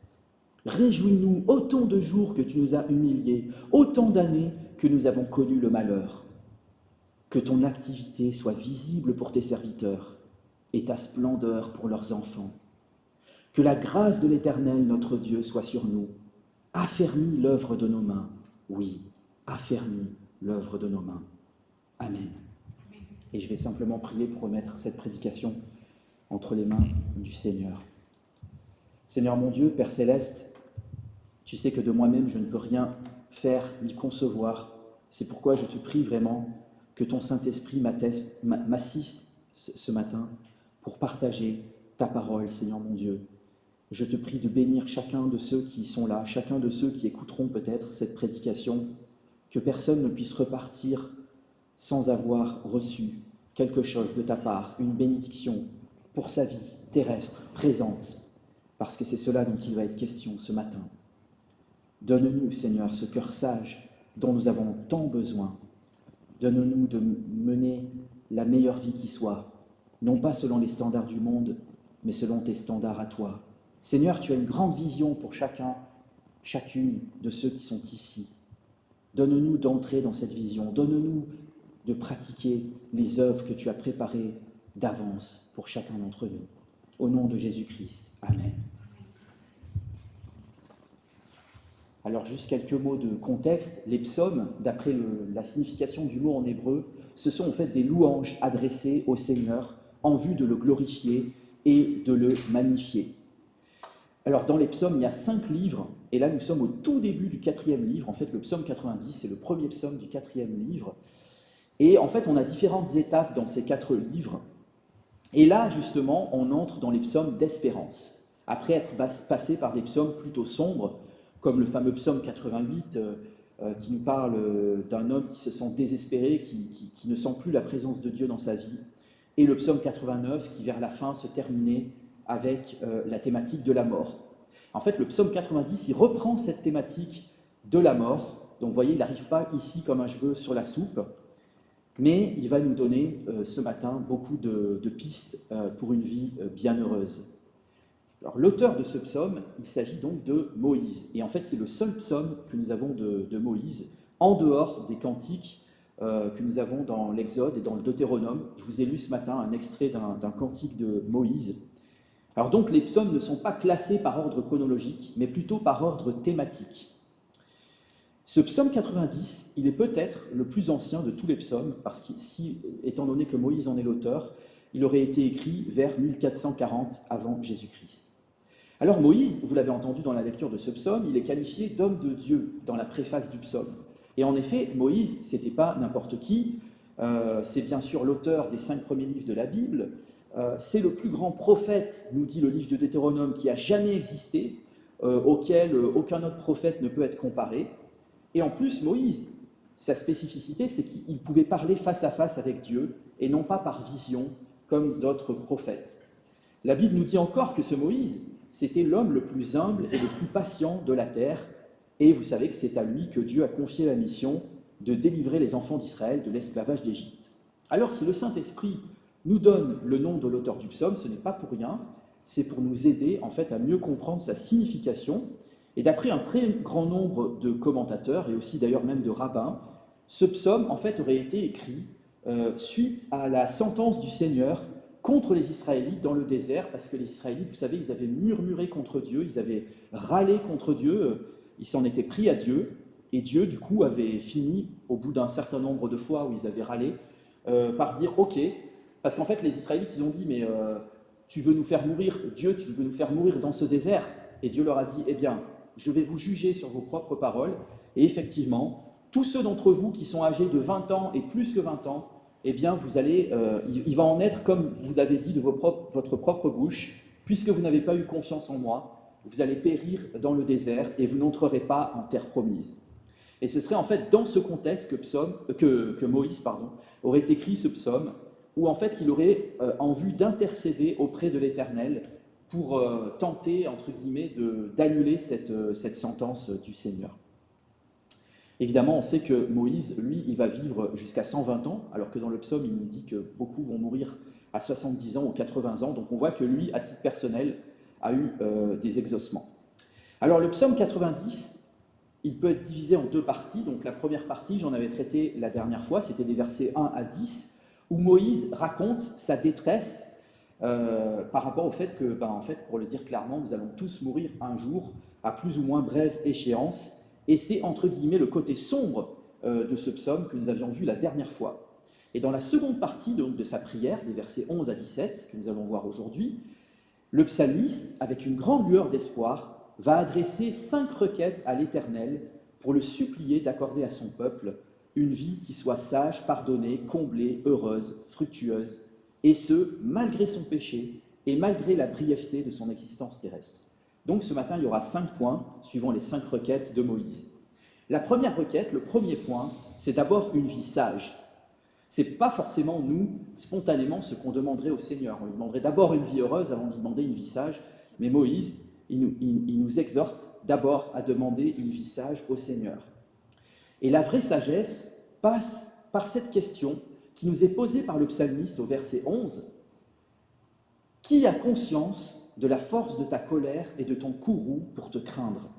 S1: Réjouis-nous autant de jours que tu nous as humiliés, autant d'années que nous avons connu le malheur. Que ton activité soit visible pour tes serviteurs et ta splendeur pour leurs enfants. Que la grâce de l'Éternel, notre Dieu, soit sur nous. Affermis l'œuvre de nos mains. Oui, affermis l'œuvre de nos mains. Amen. Et je vais simplement prier pour remettre cette prédication entre les mains du Seigneur. Seigneur mon Dieu, Père Céleste, tu sais que de moi-même je ne peux rien faire ni concevoir. C'est pourquoi je te prie vraiment que ton Saint-Esprit m'assiste ce matin pour partager ta parole, Seigneur mon Dieu. Je te prie de bénir chacun de ceux qui sont là, chacun de ceux qui écouteront peut-être cette prédication, que personne ne puisse repartir sans avoir reçu quelque chose de ta part, une bénédiction pour sa vie terrestre, présente, parce que c'est cela dont il va être question ce matin. Donne-nous, Seigneur, ce cœur sage dont nous avons tant besoin. Donne-nous de mener la meilleure vie qui soit, non pas selon les standards du monde, mais selon tes standards à toi. Seigneur, tu as une grande vision pour chacun, chacune de ceux qui sont ici. Donne-nous d'entrer dans cette vision, donne-nous de pratiquer les œuvres que tu as préparées d'avance pour chacun d'entre nous. Au nom de Jésus-Christ. Amen. Alors juste quelques mots de contexte. Les psaumes, d'après la signification du mot en hébreu, ce sont en fait des louanges adressées au Seigneur en vue de le glorifier et de le magnifier. Alors dans les psaumes, il y a 5 livres, et là nous sommes au tout début du 4e livre. En fait, le psaume 90, c'est le premier psaume du 4e livre. Et en fait, on a différentes étapes dans ces 4 livres. Et là, justement, on entre dans les psaumes d'espérance. Après être passé par des psaumes plutôt sombres, comme le fameux psaume 88, qui nous parle d'un homme qui se sent désespéré, qui ne sent plus la présence de Dieu dans sa vie, et le psaume 89, qui vers la fin se terminait avec la thématique de la mort. En fait, le psaume 90, il reprend cette thématique de la mort. Donc, vous voyez, il n'arrive pas ici comme un cheveu sur la soupe, mais il va nous donner ce matin beaucoup de pistes pour une vie bienheureuse. Alors, l'auteur de ce psaume, il s'agit donc de Moïse. Et en fait, c'est le seul psaume que nous avons de Moïse, en dehors des cantiques que nous avons dans l'Exode et dans le Deutéronome. Je vous ai lu ce matin un extrait d'un cantique de Moïse. Alors donc, les psaumes ne sont pas classés par ordre chronologique, mais plutôt par ordre thématique. Ce psaume 90, il est peut-être le plus ancien de tous les psaumes, parce que, étant donné que Moïse en est l'auteur, il aurait été écrit vers 1440 avant Jésus-Christ. Alors Moïse, vous l'avez entendu dans la lecture de ce psaume, il est qualifié d'homme de Dieu dans la préface du psaume. Et en effet, Moïse, ce n'était pas n'importe qui, c'est bien sûr l'auteur des 5 premiers livres de la Bible, c'est le plus grand prophète, nous dit le livre de Deutéronome, qui a jamais existé, auquel aucun autre prophète ne peut être comparé. Et en plus, Moïse, sa spécificité, c'est qu'il pouvait parler face à face avec Dieu, et non pas par vision, comme d'autres prophètes. La Bible nous dit encore que ce Moïse, c'était l'homme le plus humble et le plus patient de la terre, et vous savez que c'est à lui que Dieu a confié la mission de délivrer les enfants d'Israël de l'esclavage d'Égypte. Alors, si le Saint-Esprit nous donne le nom de l'auteur du psaume, ce n'est pas pour rien, c'est pour nous aider en fait à mieux comprendre sa signification. Et d'après un très grand nombre de commentateurs, et aussi d'ailleurs même de rabbins, ce psaume en fait aurait été écrit suite à la sentence du Seigneur contre les Israélites dans le désert, parce que les Israélites, vous savez, ils avaient murmuré contre Dieu, ils avaient râlé contre Dieu, ils s'en étaient pris à Dieu, et Dieu du coup avait fini, au bout d'un certain nombre de fois où ils avaient râlé, par dire « Ok », parce qu'en fait les Israélites, ils ont dit « Mais tu veux nous faire mourir, Dieu, tu veux nous faire mourir dans ce désert ?» Et Dieu leur a dit « Eh bien, je vais vous juger sur vos propres paroles. » Et effectivement, tous ceux d'entre vous qui sont âgés de 20 ans et plus que 20 ans, eh bien, vous allez, il va en être comme vous l'avez dit de votre propre bouche, puisque vous n'avez pas eu confiance en moi, vous allez périr dans le désert et vous n'entrerez pas en terre promise. Et ce serait en fait dans ce contexte que Moïse aurait écrit ce psaume, où en fait il aurait en vue d'intercéder auprès de l'Éternel pour tenter, entre guillemets, d'annuler cette sentence du Seigneur. Évidemment, on sait que Moïse, lui, il va vivre jusqu'à 120 ans, alors que dans le psaume, il nous dit que beaucoup vont mourir à 70 ans ou 80 ans. Donc on voit que lui, à titre personnel, a eu des exaucements. Alors le psaume 90, il peut être divisé en 2 parties. Donc la première partie, j'en avais traité la dernière fois, c'était des versets 1 à 10, où Moïse raconte sa détresse par rapport au fait que, en fait, pour le dire clairement, nous allons tous mourir un jour, à plus ou moins brève échéance. Et c'est, entre guillemets, le côté sombre de ce psaume que nous avions vu la dernière fois. Et dans la seconde partie donc, de sa prière, des versets 11 à 17, que nous allons voir aujourd'hui, le psalmiste, avec une grande lueur d'espoir, va adresser 5 requêtes à l'Éternel pour le supplier d'accorder à son peuple une vie qui soit sage, pardonnée, comblée, heureuse, fructueuse, et ce, malgré son péché et malgré la brièveté de son existence terrestre. Donc ce matin, il y aura 5 points, suivant les 5 requêtes de Moïse. La première requête, le premier point, c'est d'abord une vie sage. Ce n'est pas forcément nous, spontanément, ce qu'on demanderait au Seigneur. On lui demanderait d'abord une vie heureuse avant de lui demander une vie sage, mais Moïse, il nous exhorte d'abord à demander une vie sage au Seigneur. Et la vraie sagesse passe par cette question qui nous est posée par le psalmiste au verset 11. « Qui a conscience de la force de ta colère et de ton courroux pour te craindre ?»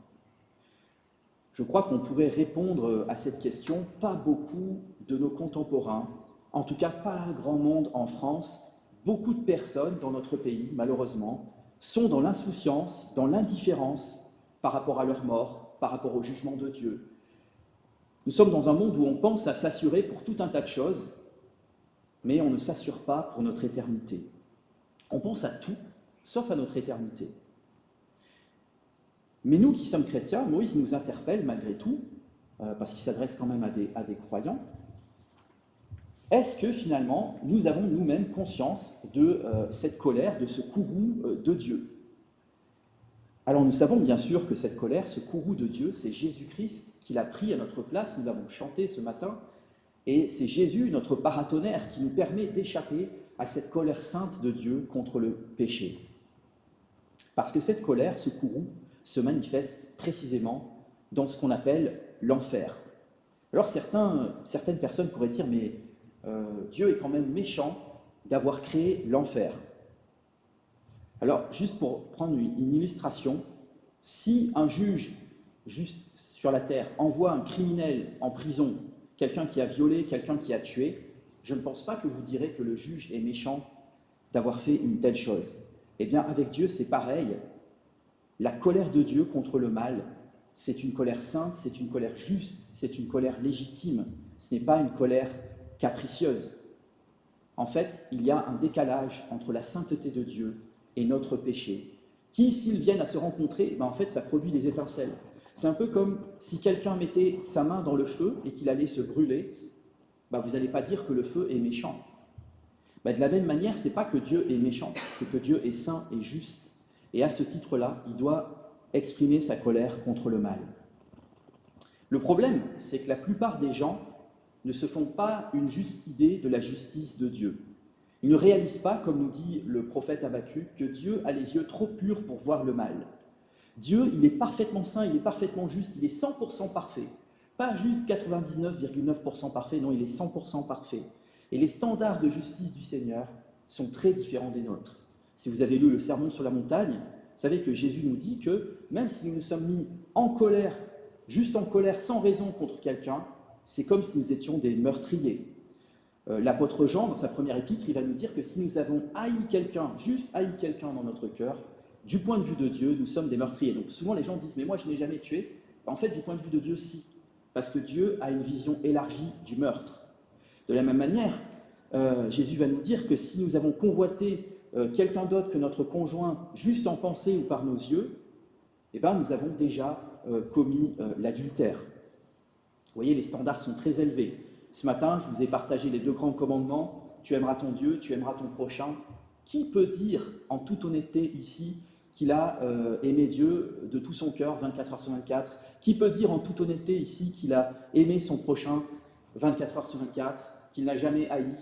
S1: Je crois qu'on pourrait répondre à cette question, pas beaucoup de nos contemporains, en tout cas pas un grand monde en France. Beaucoup de personnes dans notre pays, malheureusement, sont dans l'insouciance, dans l'indifférence par rapport à leur mort, par rapport au jugement de Dieu. Nous sommes dans un monde où on pense à s'assurer pour tout un tas de choses, mais on ne s'assure pas pour notre éternité. On pense à tout, sauf à notre éternité. Mais nous qui sommes chrétiens, Moïse nous interpelle malgré tout, parce qu'il s'adresse quand même à des croyants. Est-ce que finalement, nous avons nous-mêmes conscience de cette colère, de ce courroux de Dieu? Alors nous savons bien sûr que cette colère, ce courroux de Dieu, c'est Jésus-Christ qui l'a pris à notre place, nous l'avons chanté ce matin, et c'est Jésus, notre paratonnerre, qui nous permet d'échapper à cette colère sainte de Dieu contre le péché. Parce que cette colère, ce courroux, se manifeste précisément dans ce qu'on appelle l'enfer. Alors certaines personnes pourraient dire, mais Dieu est quand même méchant d'avoir créé l'enfer. Alors, juste pour prendre une illustration, si un juge, juste sur la terre, envoie un criminel en prison, quelqu'un qui a violé, quelqu'un qui a tué, je ne pense pas que vous direz que le juge est méchant d'avoir fait une telle chose. Eh bien, avec Dieu, c'est pareil. La colère de Dieu contre le mal, c'est une colère sainte, c'est une colère juste, c'est une colère légitime. Ce n'est pas une colère capricieuse. En fait, il y a un décalage entre la sainteté de Dieu et notre péché, qui, s'ils viennent à se rencontrer, en fait, ça produit des étincelles. C'est un peu comme si quelqu'un mettait sa main dans le feu et qu'il allait se brûler, vous n'allez pas dire que le feu est méchant. De la même manière, ce n'est pas que Dieu est méchant, c'est que Dieu est saint et juste. Et à ce titre-là, il doit exprimer sa colère contre le mal. Le problème, c'est que la plupart des gens ne se font pas une juste idée de la justice de Dieu. Ils ne réalisent pas, comme nous dit le prophète Habacuc, que Dieu a les yeux trop purs pour voir le mal. Dieu, il est parfaitement saint, il est parfaitement juste, il est 100% parfait. Pas juste 99,9% parfait, non, il est 100% parfait. Et les standards de justice du Seigneur sont très différents des nôtres. Si vous avez lu le Sermon sur la montagne, vous savez que Jésus nous dit que même si nous nous sommes mis en colère, juste en colère, sans raison contre quelqu'un, c'est comme si nous étions des meurtriers. L'apôtre Jean, dans sa première épître, il va nous dire que si nous avons haï quelqu'un, juste haï quelqu'un dans notre cœur, du point de vue de Dieu, nous sommes des meurtriers. Donc souvent les gens disent « mais moi je n'ai jamais tué ». En fait, du point de vue de Dieu, si. Parce que Dieu a une vision élargie du meurtre. De la même manière, Jésus va nous dire que si nous avons convoité quelqu'un d'autre que notre conjoint, juste en pensée ou par nos yeux, nous avons déjà commis l'adultère. Vous voyez, les standards sont très élevés. Ce matin, je vous ai partagé les 2 grands commandements. Tu aimeras ton Dieu, tu aimeras ton prochain. Qui peut dire, en toute honnêteté ici, qu'il a aimé Dieu de tout son cœur, 24 heures sur 24 ? Qui peut dire en toute honnêteté ici qu'il a aimé son prochain, 24 heures sur 24, qu'il n'a jamais haï ?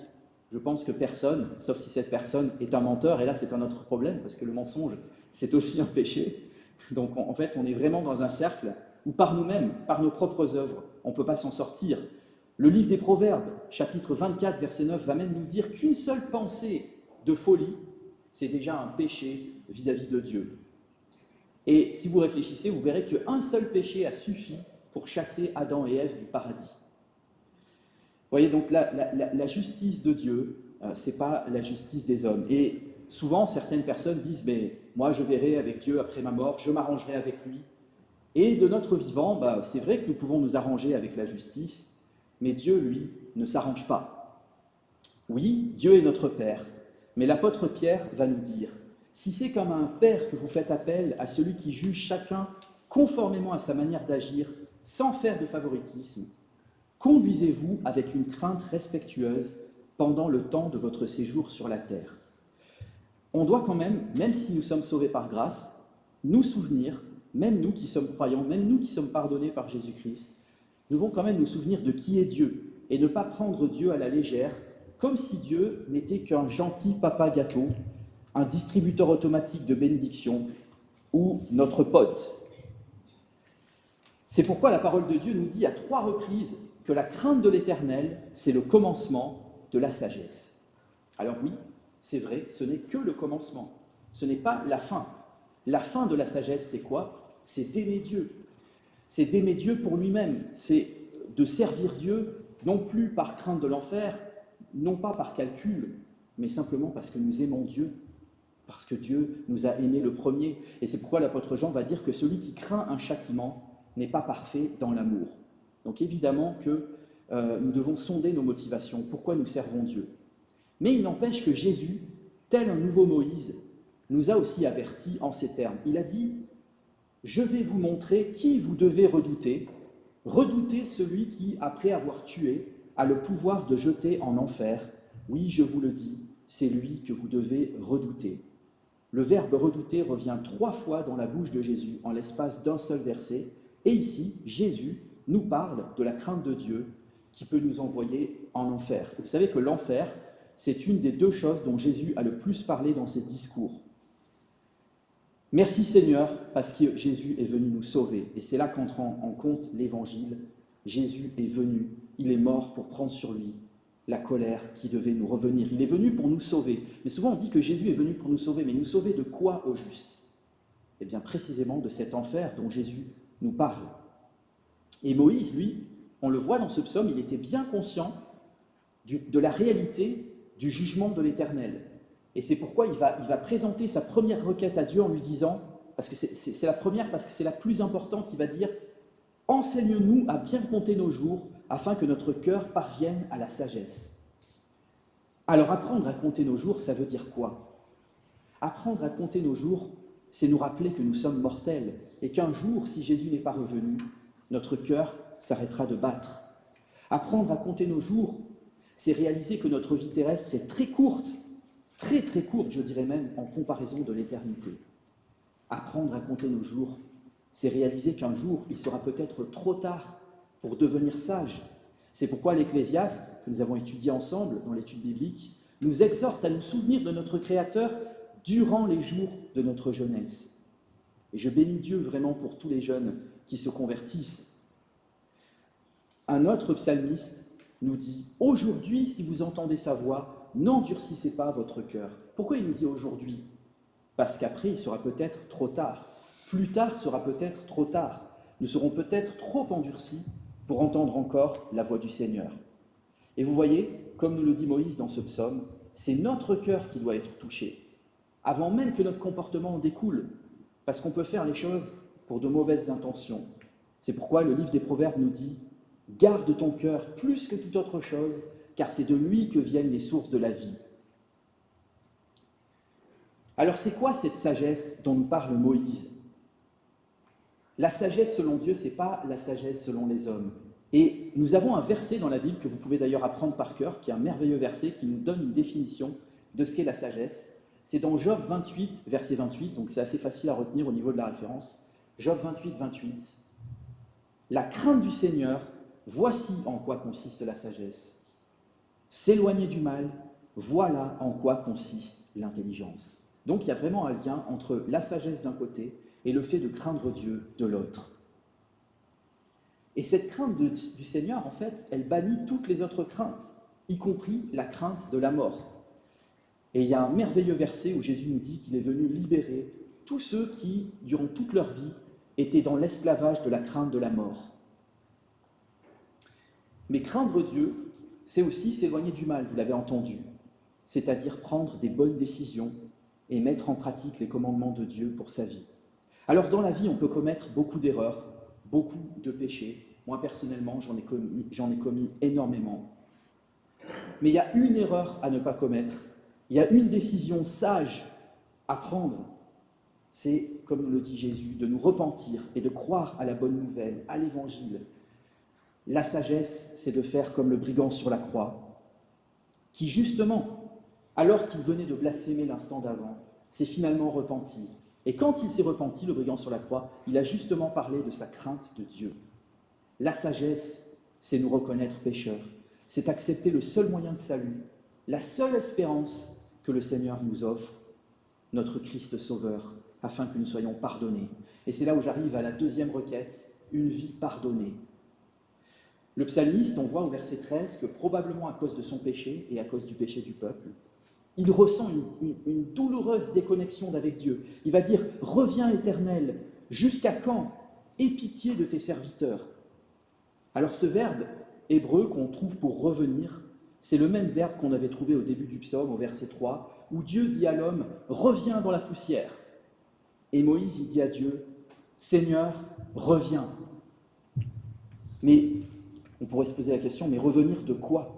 S1: Je pense que personne, sauf si cette personne est un menteur, et là c'est un autre problème, parce que le mensonge, c'est aussi un péché. Donc en fait, on est vraiment dans un cercle où par nous-mêmes, par nos propres œuvres, on ne peut pas s'en sortir. Le livre des Proverbes, chapitre 24, verset 9, va même nous dire qu'une seule pensée de folie, c'est déjà un péché vis-à-vis de Dieu. Et si vous réfléchissez, vous verrez qu'un seul péché a suffi pour chasser Adam et Ève du paradis. Vous voyez, donc la justice de Dieu, ce n'est pas la justice des hommes. Et souvent, certaines personnes disent « mais moi, je verrai avec Dieu après ma mort, je m'arrangerai avec lui ». Et de notre vivant, c'est vrai que nous pouvons nous arranger avec la justice, mais Dieu, lui, ne s'arrange pas. Oui, Dieu est notre Père, mais l'apôtre Pierre va nous dire « Si c'est comme à un Père que vous faites appel à celui qui juge chacun conformément à sa manière d'agir, sans faire de favoritisme, conduisez-vous avec une crainte respectueuse pendant le temps de votre séjour sur la terre. » On doit quand même si nous sommes sauvés par grâce, nous souvenir, même nous qui sommes croyants, même nous qui sommes pardonnés par Jésus-Christ, nous devons quand même nous souvenir de qui est Dieu et ne pas prendre Dieu à la légère, comme si Dieu n'était qu'un gentil papa gâteau, un distributeur automatique de bénédictions ou notre pote. C'est pourquoi la parole de Dieu nous dit à 3 reprises que la crainte de l'Éternel, c'est le commencement de la sagesse. Alors oui, c'est vrai, ce n'est que le commencement, ce n'est pas la fin. La fin de la sagesse, c'est quoi ? C'est d'aimer Dieu. C'est d'aimer Dieu pour lui-même, c'est de servir Dieu, non plus par crainte de l'enfer, non pas par calcul, mais simplement parce que nous aimons Dieu. parce que Dieu nous a aimés le premier. Et c'est pourquoi l'apôtre Jean va dire que celui qui craint un châtiment n'est pas parfait dans l'amour. Donc évidemment que nous devons sonder nos motivations, pourquoi nous servons Dieu. Mais il n'empêche que Jésus, tel un nouveau Moïse, nous a aussi avertis en ces termes. Il a dit « Je vais vous montrer qui vous devez redouter. Redoutez celui qui, après avoir tué, a le pouvoir de jeter en enfer. Oui, je vous le dis, c'est lui que vous devez redouter. » Le verbe « redouter » revient 3 fois dans la bouche de Jésus en l'espace d'un seul verset. Et ici, Jésus nous parle de la crainte de Dieu qui peut nous envoyer en enfer. Vous savez que l'enfer, c'est une des 2 choses dont Jésus a le plus parlé dans ses discours. Merci Seigneur, parce que Jésus est venu nous sauver. Et c'est là qu'entre en compte l'Évangile. Jésus est venu, il est mort pour prendre sur lui la colère qui devait nous revenir. Il est venu pour nous sauver. Mais souvent on dit que Jésus est venu pour nous sauver, mais nous sauver de quoi au juste? Eh bien précisément de cet enfer dont Jésus nous parle. Et Moïse, lui, on le voit dans ce psaume, il était bien conscient de la réalité du jugement de l'Éternel. Et c'est pourquoi il va présenter sa première requête à Dieu en lui disant, parce que c'est la première, parce que c'est la plus importante, il va dire « Enseigne-nous à bien compter nos jours, afin que notre cœur parvienne à la sagesse. » Alors apprendre à compter nos jours, ça veut dire quoi? Apprendre à compter nos jours, c'est nous rappeler que nous sommes mortels, et qu'un jour, si Jésus n'est pas revenu, notre cœur s'arrêtera de battre. Apprendre à compter nos jours, c'est réaliser que notre vie terrestre est très courte, très très courte, je dirais même, en comparaison de l'éternité. Apprendre à compter nos jours, c'est réaliser qu'un jour, il sera peut-être trop tard pour devenir sage. C'est pourquoi l'Ecclésiaste, que nous avons étudié ensemble dans l'étude biblique, nous exhorte à nous souvenir de notre Créateur durant les jours de notre jeunesse. Et je bénis Dieu vraiment pour tous les jeunes qui se convertissent. Un autre psalmiste nous dit « Aujourd'hui, si vous entendez sa voix, n'endurcissez pas votre cœur. » Pourquoi il nous dit « aujourd'hui » ? Parce qu'après, il sera peut-être trop tard. Plus tard sera peut-être trop tard. Nous serons peut-être trop endurcis pour entendre encore la voix du Seigneur. Et vous voyez, comme nous le dit Moïse dans ce psaume, c'est notre cœur qui doit être touché, avant même que notre comportement en découle, parce qu'on peut faire les choses pour de mauvaises intentions. C'est pourquoi le livre des Proverbes nous dit « Garde ton cœur plus que toute autre chose, car c'est de lui que viennent les sources de la vie. » Alors c'est quoi cette sagesse dont nous parle Moïse? La sagesse selon Dieu, ce n'est pas la sagesse selon les hommes. Et nous avons un verset dans la Bible que vous pouvez d'ailleurs apprendre par cœur, qui est un merveilleux verset qui nous donne une définition de ce qu'est la sagesse. C'est dans Job 28, verset 28, donc c'est assez facile à retenir au niveau de la référence. Job 28, 28. La crainte du Seigneur, voici en quoi consiste la sagesse. S'éloigner du mal, voilà en quoi consiste l'intelligence. Donc il y a vraiment un lien entre la sagesse d'un côté et le fait de craindre Dieu de l'autre. Et cette crainte du Seigneur, en fait, elle bannit toutes les autres craintes, y compris la crainte de la mort. Et il y a un merveilleux verset où Jésus nous dit qu'il est venu libérer tous ceux qui, durant toute leur vie, étaient dans l'esclavage de la crainte de la mort. Mais craindre Dieu, c'est aussi s'éloigner du mal, vous l'avez entendu, c'est-à-dire prendre des bonnes décisions et mettre en pratique les commandements de Dieu pour sa vie. Alors dans la vie, on peut commettre beaucoup d'erreurs, beaucoup de péchés. Moi personnellement, j'en ai commis énormément. Mais il y a une erreur à ne pas commettre, il y a une décision sage à prendre. C'est, comme nous le dit Jésus, de nous repentir et de croire à la bonne nouvelle, à l'Évangile. La sagesse, c'est de faire comme le brigand sur la croix, qui justement, alors qu'il venait de blasphémer l'instant d'avant, s'est finalement repenti. Et quand il s'est repenti, le brigand sur la croix, il a justement parlé de sa crainte de Dieu. La sagesse, c'est nous reconnaître pécheurs, c'est accepter le seul moyen de salut, la seule espérance que le Seigneur nous offre, notre Christ Sauveur, afin que nous soyons pardonnés. Et c'est là où j'arrive à la deuxième requête, une vie pardonnée. Le psalmiste, on voit au verset 13 que probablement à cause de son péché et à cause du péché du peuple, il ressent une douloureuse déconnexion d'avec Dieu. Il va dire « Reviens Éternel, jusqu'à quand? Aie pitié de tes serviteurs. » Alors ce verbe hébreu qu'on trouve pour revenir, c'est le même verbe qu'on avait trouvé au début du psaume, au verset 3, où Dieu dit à l'homme « Reviens dans la poussière ». Et Moïse, il dit à Dieu « Seigneur, reviens ». Mais on pourrait se poser la question, mais revenir de quoi?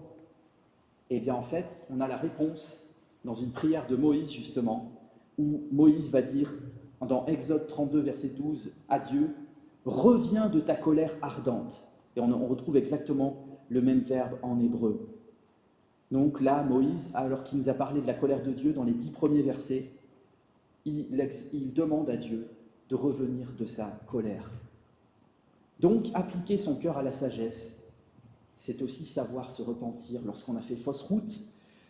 S1: Eh bien en fait, on a la réponse dans une prière de Moïse justement, où Moïse va dire dans Exode 32, verset 12, à Dieu « Reviens de ta colère ardente ». Et on retrouve exactement le même verbe en hébreu. Donc là, Moïse, alors qu'il nous a parlé de la colère de Dieu dans les 10 premiers versets, il demande à Dieu de revenir de sa colère. Donc, appliquer son cœur à la sagesse, c'est aussi savoir se repentir lorsqu'on a fait fausse route,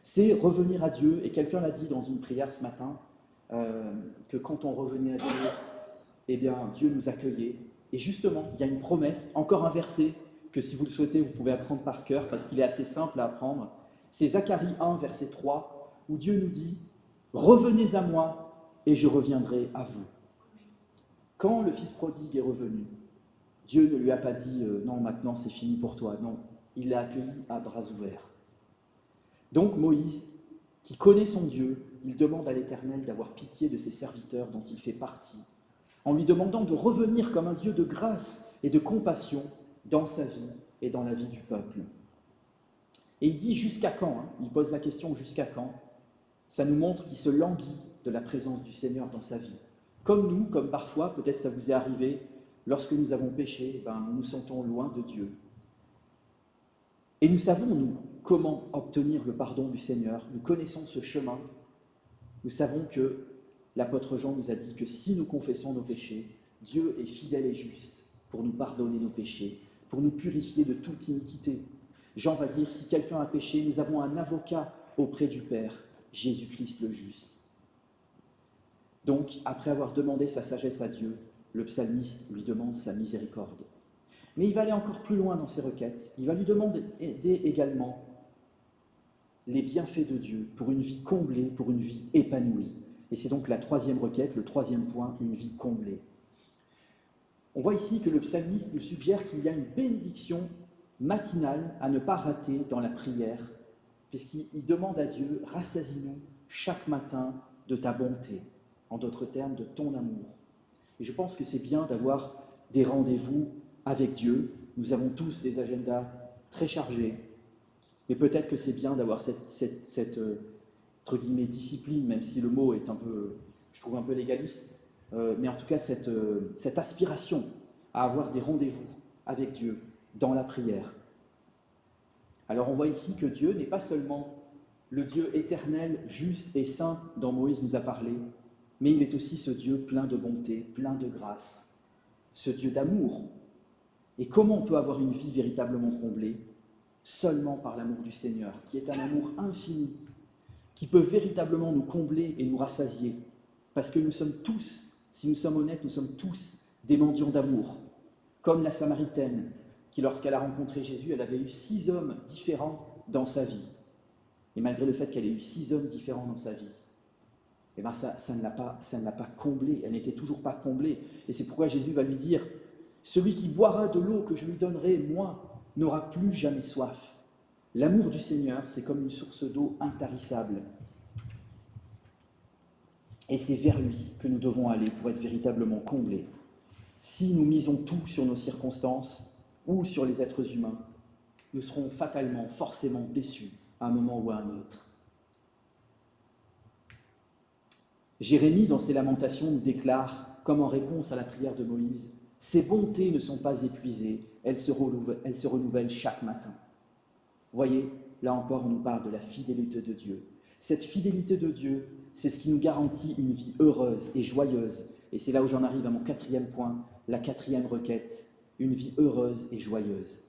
S1: c'est revenir à Dieu. Et quelqu'un l'a dit dans une prière ce matin, que quand on revenait à Dieu, eh bien, Dieu nous accueillait. Et justement, il y a une promesse, encore un verset, que si vous le souhaitez, vous pouvez apprendre par cœur, parce qu'il est assez simple à apprendre. C'est Zacharie 1, verset 3, où Dieu nous dit « Revenez à moi, et je reviendrai à vous ». Quand le fils prodigue est revenu, Dieu ne lui a pas dit « Non, maintenant c'est fini pour toi ». Non, il l'a accueilli à bras ouverts. Donc Moïse, qui connaît son Dieu, il demande à l'Éternel d'avoir pitié de ses serviteurs dont il fait partie, en lui demandant de revenir comme un Dieu de grâce et de compassion dans sa vie et dans la vie du peuple. Et il dit jusqu'à quand, il pose la question jusqu'à quand. Ça nous montre qu'il se languit de la présence du Seigneur dans sa vie. Comme nous, comme parfois, peut-être ça vous est arrivé, lorsque nous avons péché, nous nous sentons loin de Dieu. Et nous savons, nous, comment obtenir le pardon du Seigneur. Nous connaissons ce chemin. Nous savons que l'apôtre Jean nous a dit que si nous confessons nos péchés, Dieu est fidèle et juste pour nous pardonner nos péchés, pour nous purifier de toute iniquité. Jean va dire, si quelqu'un a péché, nous avons un avocat auprès du Père, Jésus-Christ le juste. Donc, après avoir demandé sa sagesse à Dieu, le psalmiste lui demande sa miséricorde. Mais il va aller encore plus loin dans ses requêtes. Il va lui demander également les bienfaits de Dieu pour une vie comblée, pour une vie épanouie. Et c'est donc la troisième requête, le troisième point, une vie comblée. On voit ici que le psalmiste nous suggère qu'il y a une bénédiction matinale à ne pas rater dans la prière, puisqu'il demande à Dieu, rassasie-nous chaque matin de ta bonté, en d'autres termes, de ton amour. Et je pense que c'est bien d'avoir des rendez-vous avec Dieu. Nous avons tous des agendas très chargés, mais peut-être que c'est bien d'avoir cette entre guillemets, discipline, même si le mot est un peu, je trouve un peu légaliste, mais en tout cas cette aspiration à avoir des rendez-vous avec Dieu dans la prière. Alors on voit ici que Dieu n'est pas seulement le Dieu éternel, juste et saint dont Moïse nous a parlé, mais il est aussi ce Dieu plein de bonté, plein de grâce, ce Dieu d'amour. Et comment on peut avoir une vie véritablement comblée? Seulement par l'amour du Seigneur, qui est un amour infini, qui peut véritablement nous combler et nous rassasier. Parce que nous sommes tous, si nous sommes honnêtes, nous sommes tous des mendiants d'amour. Comme la Samaritaine, qui lorsqu'elle a rencontré Jésus, elle avait eu 6 hommes différents dans sa vie. Et malgré le fait qu'elle ait eu 6 hommes différents dans sa vie, eh bien ça ne l'a pas comblée, elle n'était toujours pas comblée. Et c'est pourquoi Jésus va lui dire, « Celui qui boira de l'eau que je lui donnerai, moi, n'aura plus jamais soif. » L'amour du Seigneur, c'est comme une source d'eau intarissable. Et c'est vers lui que nous devons aller pour être véritablement comblés. Si nous misons tout sur nos circonstances ou sur les êtres humains, nous serons fatalement, forcément déçus à un moment ou à un autre. Jérémie, dans ses lamentations, nous déclare, comme en réponse à la prière de Moïse, « Ses bontés ne sont pas épuisées, elles se renouvellent chaque matin. » Vous voyez, là encore, on nous parle de la fidélité de Dieu. Cette fidélité de Dieu, c'est ce qui nous garantit une vie heureuse et joyeuse. Et c'est là où j'en arrive à mon 4e point, la 4e requête, une vie heureuse et joyeuse.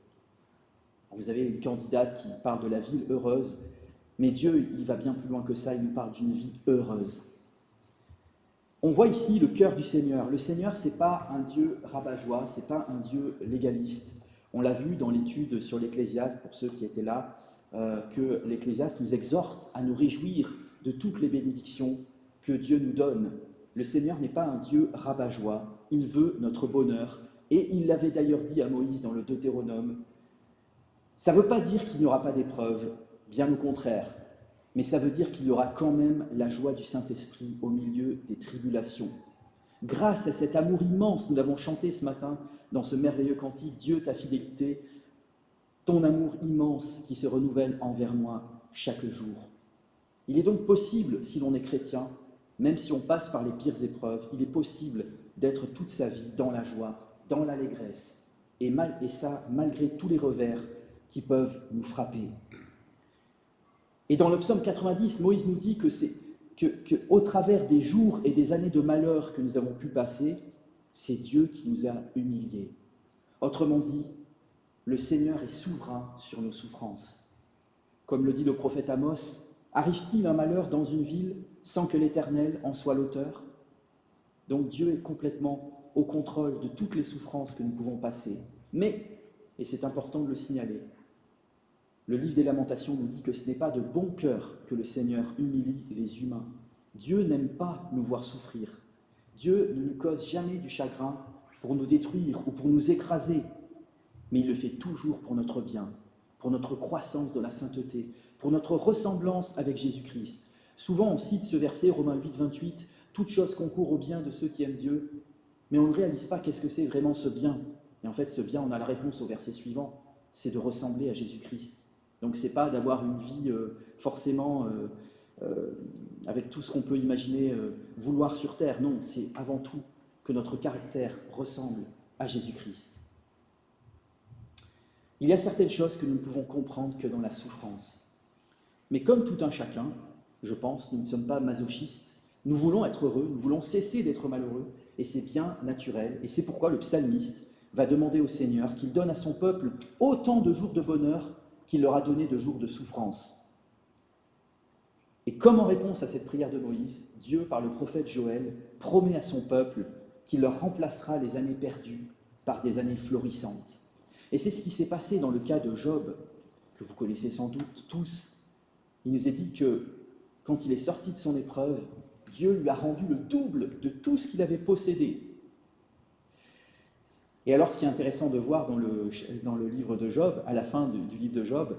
S1: Vous avez une candidate qui parle de la ville heureuse, mais Dieu, il va bien plus loin que ça, il nous parle d'une vie heureuse. On voit ici le cœur du Seigneur. Le Seigneur, ce n'est pas un Dieu rabat-joie, ce n'est pas un Dieu légaliste. On l'a vu dans l'étude sur l'Ecclésiaste, pour ceux qui étaient là, que l'Ecclésiaste nous exhorte à nous réjouir de toutes les bénédictions que Dieu nous donne. Le Seigneur n'est pas un Dieu rabat-joie, il veut notre bonheur. Et il l'avait d'ailleurs dit à Moïse dans le Deutéronome. Ça ne veut pas dire qu'il n'y aura pas d'épreuves, bien au contraire. mais ça veut dire qu'il y aura quand même la joie du Saint-Esprit au milieu des tribulations. Grâce à cet amour immense, nous l'avons chanté ce matin dans ce merveilleux cantique, Dieu, ta fidélité, ton amour immense qui se renouvelle envers moi chaque jour. Il est donc possible, si l'on est chrétien, même si on passe par les pires épreuves, il est possible d'être toute sa vie dans la joie, dans l'allégresse, et ça malgré tous les revers qui peuvent nous frapper. Et dans le psaume 90, Moïse nous dit que au travers des jours et des années de malheur que nous avons pu passer, c'est Dieu qui nous a humiliés. Autrement dit, le Seigneur est souverain sur nos souffrances. Comme le dit le prophète Amos, arrive-t-il un malheur dans une ville sans que l'Éternel en soit l'auteur? Donc Dieu est complètement au contrôle de toutes les souffrances que nous pouvons passer. Mais, et c'est important de le signaler, le livre des Lamentations nous dit que ce n'est pas de bon cœur que le Seigneur humilie les humains. Dieu n'aime pas nous voir souffrir. Dieu ne nous cause jamais du chagrin pour nous détruire ou pour nous écraser, mais il le fait toujours pour notre bien, pour notre croissance de la sainteté, pour notre ressemblance avec Jésus-Christ. Souvent on cite ce verset, Romains 8, 28, « Toute chose concourt au bien de ceux qui aiment Dieu », mais on ne réalise pas qu'est-ce que c'est vraiment ce bien. Et en fait, ce bien, on a la réponse au verset suivant, c'est de ressembler à Jésus-Christ. Donc ce n'est pas d'avoir une vie forcément avec tout ce qu'on peut imaginer vouloir sur terre. Non, c'est avant tout que notre caractère ressemble à Jésus-Christ. Il y a certaines choses que nous ne pouvons comprendre que dans la souffrance. Mais comme tout un chacun, je pense, nous ne sommes pas masochistes, nous voulons être heureux, nous voulons cesser d'être malheureux, et c'est bien naturel. Et c'est pourquoi le psalmiste va demander au Seigneur qu'il donne à son peuple autant de jours de bonheur qu'il leur a donné de jours de souffrance. Et comme en réponse à cette prière de Moïse, Dieu, par le prophète Joël, promet à son peuple qu'il leur remplacera les années perdues par des années florissantes. Et c'est ce qui s'est passé dans le cas de Job, que vous connaissez sans doute tous. Il nous est dit que quand il est sorti de son épreuve, Dieu lui a rendu le double de tout ce qu'il avait possédé. Et alors, ce qui est intéressant de voir dans le livre de Job, à la fin du livre de Job,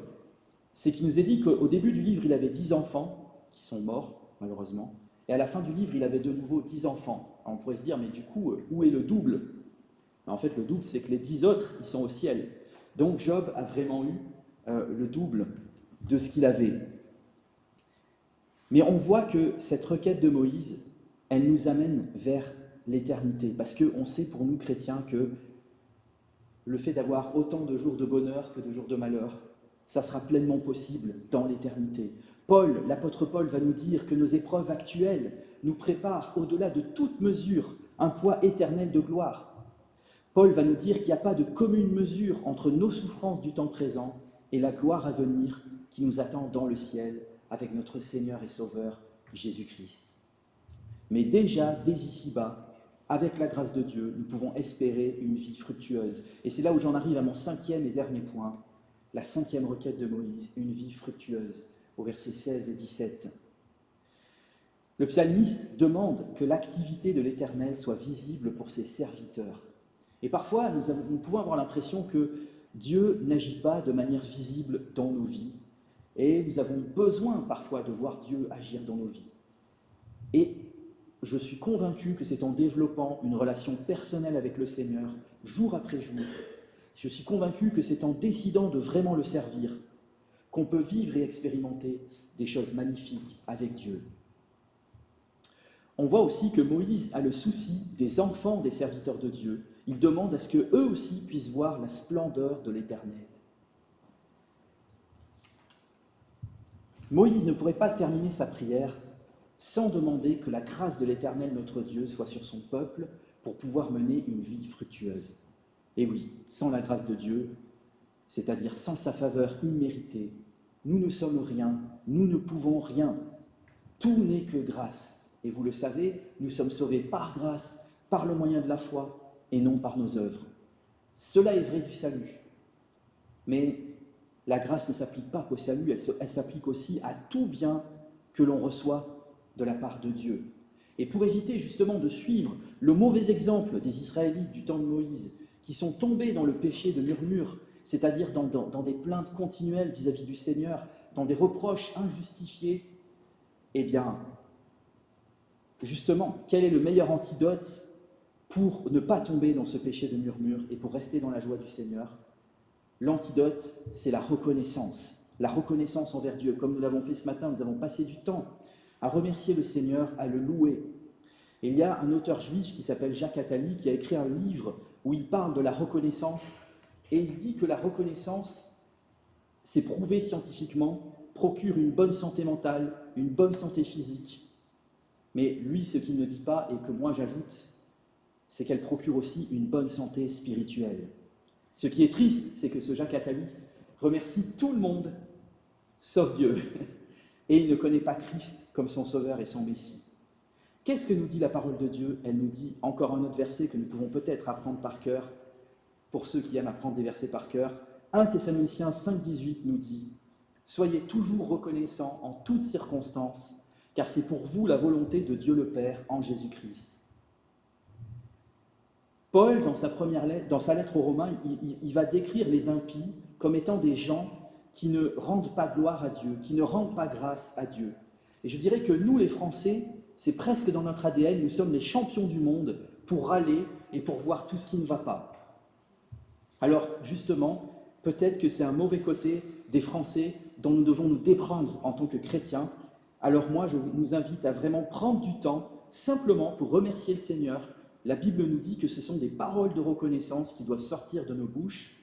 S1: c'est qu'il nous est dit qu'au début du livre, il avait 10 enfants qui sont morts, malheureusement, et à la fin du livre, il avait de nouveau 10 enfants. Alors, on pourrait se dire, mais du coup, où est le double? En fait, le double, c'est que les 10 autres, ils sont au ciel. Donc, Job a vraiment eu le double de ce qu'il avait. Mais on voit que cette requête de Moïse, elle nous amène vers l'éternité, parce qu'on sait pour nous, chrétiens, que le fait d'avoir autant de jours de bonheur que de jours de malheur, ça sera pleinement possible dans l'éternité. L'apôtre Paul va nous dire que nos épreuves actuelles nous préparent, au-delà de toute mesure, un poids éternel de gloire. Paul va nous dire qu'il n'y a pas de commune mesure entre nos souffrances du temps présent et la gloire à venir qui nous attend dans le ciel avec notre Seigneur et Sauveur Jésus-Christ. Mais déjà, dès ici-bas, avec la grâce de Dieu, nous pouvons espérer une vie fructueuse. Et c'est là où j'en arrive à mon 5e et dernier point, la 5e requête de Moïse, une vie fructueuse, au verset 16 et 17. Le psalmiste demande que l'activité de l'Éternel soit visible pour ses serviteurs. Et parfois, nous pouvons avoir l'impression que Dieu n'agit pas de manière visible dans nos vies. Et nous avons besoin parfois de voir Dieu agir dans nos vies. Et je suis convaincu que c'est en développant une relation personnelle avec le Seigneur, jour après jour, je suis convaincu que c'est en décidant de vraiment le servir, qu'on peut vivre et expérimenter des choses magnifiques avec Dieu. On voit aussi que Moïse a le souci des enfants des serviteurs de Dieu. Il demande à ce qu'eux aussi puissent voir la splendeur de l'Éternel. Moïse ne pourrait pas terminer sa prière sans demander que la grâce de l'Éternel, notre Dieu, soit sur son peuple pour pouvoir mener une vie fructueuse. Et oui, sans la grâce de Dieu, c'est-à-dire sans sa faveur imméritée, nous ne sommes rien, nous ne pouvons rien. Tout n'est que grâce. Et vous le savez, nous sommes sauvés par grâce, par le moyen de la foi, et non par nos œuvres. Cela est vrai du salut. Mais la grâce ne s'applique pas qu'au salut, elle s'applique aussi à tout bien que l'on reçoit de la part de Dieu. Et pour éviter justement de suivre le mauvais exemple des Israélites du temps de Moïse, qui sont tombés dans le péché de murmure, c'est-à-dire dans des plaintes continuelles vis-à-vis du Seigneur, dans des reproches injustifiés, eh bien, justement, quel est le meilleur antidote pour ne pas tomber dans ce péché de murmure et pour rester dans la joie du Seigneur? L'antidote, c'est la reconnaissance envers Dieu. Comme nous l'avons fait ce matin, nous avons passé du temps à remercier le Seigneur, à le louer. Et il y a un auteur juif qui s'appelle Jacques Attali qui a écrit un livre où il parle de la reconnaissance et il dit que la reconnaissance, c'est prouvé scientifiquement, procure une bonne santé mentale, une bonne santé physique. Mais lui, ce qu'il ne dit pas et que moi j'ajoute, c'est qu'elle procure aussi une bonne santé spirituelle. Ce qui est triste, c'est que ce Jacques Attali remercie tout le monde, sauf Dieu, et il ne connaît pas Christ comme son Sauveur et son Messie. Qu'est-ce que nous dit la parole de Dieu? Elle nous dit encore un autre verset que nous pouvons peut-être apprendre par cœur, pour ceux qui aiment apprendre des versets par cœur. 1 Thessaloniciens 5,18 nous dit « Soyez toujours reconnaissants en toutes circonstances, car c'est pour vous la volonté de Dieu le Père en Jésus-Christ. » Paul, dans sa lettre aux Romains, il va décrire les impies comme étant des gens qui ne rendent pas gloire à Dieu, qui ne rendent pas grâce à Dieu. Et je dirais que nous, les Français, c'est presque dans notre ADN, nous sommes les champions du monde pour râler et pour voir tout ce qui ne va pas. Alors, justement, peut-être que c'est un mauvais côté des Français dont nous devons nous déprendre en tant que chrétiens. Alors moi, je nous invite à vraiment prendre du temps, simplement pour remercier le Seigneur. La Bible nous dit que ce sont des paroles de reconnaissance qui doivent sortir de nos bouches.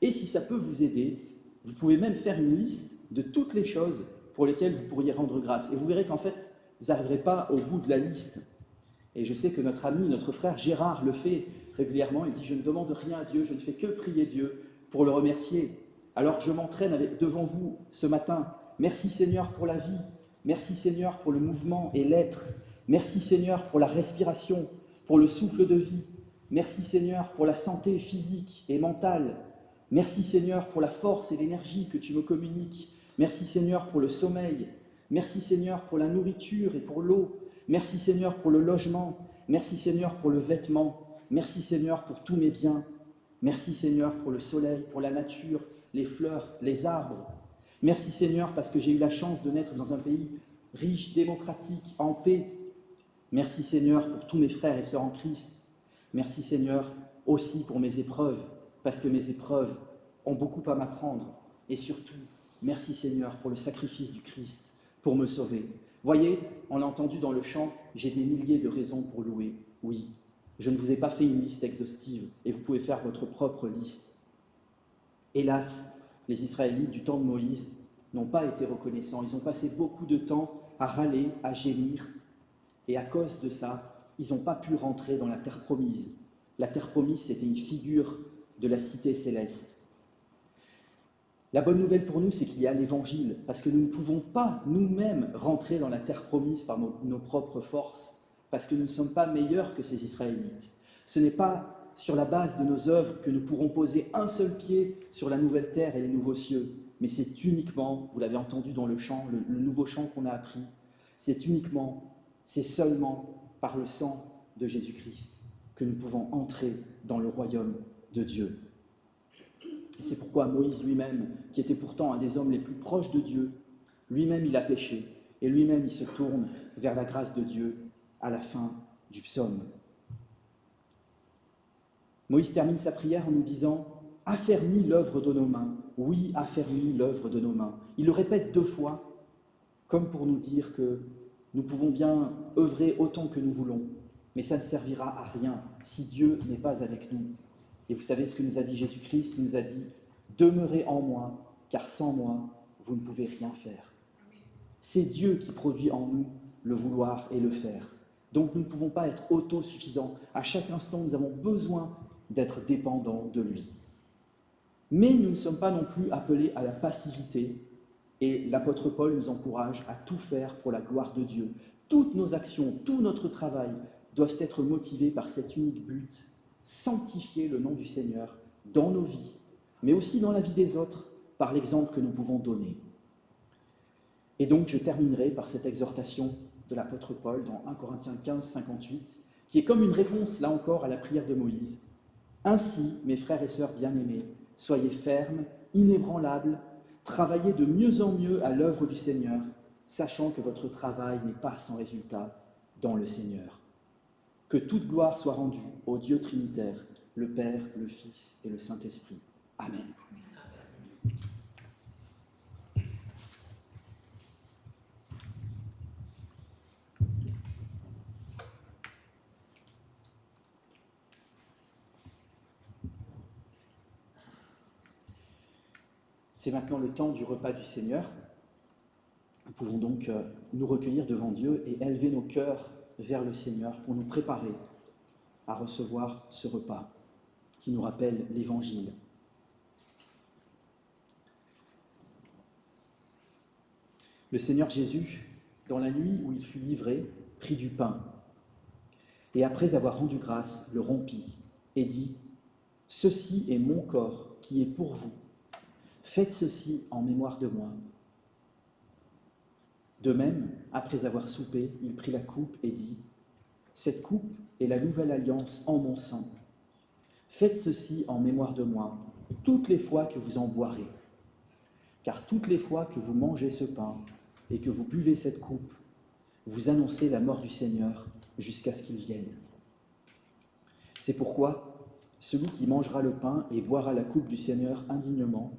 S1: Et si ça peut vous aider, vous pouvez même faire une liste de toutes les choses pour lesquelles vous pourriez rendre grâce. Et vous verrez qu'en fait, vous n'arriverez pas au bout de la liste. Et je sais que notre ami, notre frère Gérard le fait régulièrement. Il dit « Je ne demande rien à Dieu, je ne fais que prier Dieu pour le remercier. » Alors je m'entraîne devant vous ce matin. Merci Seigneur pour la vie. Merci Seigneur pour le mouvement et l'être. Merci Seigneur pour la respiration, pour le souffle de vie. Merci Seigneur pour la santé physique et mentale. Merci Seigneur pour la force et l'énergie que tu me communiques. Merci Seigneur pour le sommeil. Merci Seigneur pour la nourriture et pour l'eau. Merci Seigneur pour le logement. Merci Seigneur pour le vêtement. Merci Seigneur pour tous mes biens. Merci Seigneur pour le soleil, pour la nature, les fleurs, les arbres. Merci Seigneur parce que j'ai eu la chance de naître dans un pays riche, démocratique, en paix. Merci Seigneur pour tous mes frères et sœurs en Christ. Merci Seigneur aussi pour mes épreuves, parce que mes épreuves ont beaucoup à m'apprendre. Et surtout, merci Seigneur pour le sacrifice du Christ, pour me sauver. Voyez, on a entendu dans le chant, j'ai des milliers de raisons pour louer. Oui, je ne vous ai pas fait une liste exhaustive, et vous pouvez faire votre propre liste. Hélas, les Israélites du temps de Moïse n'ont pas été reconnaissants. Ils ont passé beaucoup de temps à râler, à gémir, et à cause de ça, ils n'ont pas pu rentrer dans la terre promise. La terre promise, c'était une figure de la cité céleste. La bonne nouvelle pour nous, c'est qu'il y a l'Évangile, parce que nous ne pouvons pas nous-mêmes rentrer dans la terre promise par nos propres forces, parce que nous ne sommes pas meilleurs que ces Israélites. Ce n'est pas sur la base de nos œuvres que nous pourrons poser un seul pied sur la nouvelle terre et les nouveaux cieux, mais c'est uniquement, vous l'avez entendu dans le chant, le nouveau chant qu'on a appris, c'est seulement par le sang de Jésus-Christ que nous pouvons entrer dans le royaume de Dieu. Et c'est pourquoi Moïse lui-même, qui était pourtant un des hommes les plus proches de Dieu, lui-même il a péché, et lui-même il se tourne vers la grâce de Dieu à la fin du psaume. Moïse termine sa prière en nous disant « Affermis l'œuvre de nos mains. » Oui, affermis l'œuvre de nos mains. Il le répète 2 fois, comme pour nous dire que nous pouvons bien œuvrer autant que nous voulons, mais ça ne servira à rien si Dieu n'est pas avec nous. Et vous savez ce que nous a dit Jésus-Christ? Il nous a dit « Demeurez en moi, car sans moi, vous ne pouvez rien faire. » C'est Dieu qui produit en nous le vouloir et le faire. Donc nous ne pouvons pas être autosuffisants. À chaque instant, nous avons besoin d'être dépendants de lui. Mais nous ne sommes pas non plus appelés à la passivité. Et l'apôtre Paul nous encourage à tout faire pour la gloire de Dieu. Toutes nos actions, tout notre travail doivent être motivés par cet unique but, sanctifier le nom du Seigneur dans nos vies, mais aussi dans la vie des autres, par l'exemple que nous pouvons donner. Et donc je terminerai par cette exhortation de l'apôtre Paul dans 1 Corinthiens 15, 58, qui est comme une réponse, là encore, à la prière de Moïse. « Ainsi, mes frères et sœurs bien-aimés, soyez fermes, inébranlables, Travaillez de mieux en mieux à l'œuvre du Seigneur, sachant que votre travail n'est pas sans résultat dans le Seigneur. Que toute gloire soit rendue au Dieu Trinitaire, le Père, le Fils et le Saint-Esprit. Amen. C'est maintenant le temps du repas du Seigneur. Nous pouvons donc nous recueillir devant Dieu et élever nos cœurs vers le Seigneur pour nous préparer à recevoir ce repas qui nous rappelle l'Évangile. Le Seigneur Jésus, dans la nuit où il fut livré, prit du pain et après avoir rendu grâce, le rompit et dit : « Ceci est mon corps qui est pour vous. Faites ceci en mémoire de moi. » De même, après avoir soupé, il prit la coupe et dit : « Cette coupe est la nouvelle alliance en mon sang. Faites ceci en mémoire de moi, toutes les fois que vous en boirez. Car toutes les fois que vous mangez ce pain et que vous buvez cette coupe, vous annoncez la mort du Seigneur jusqu'à ce qu'il vienne. C'est pourquoi celui qui mangera le pain et boira la coupe du Seigneur indignement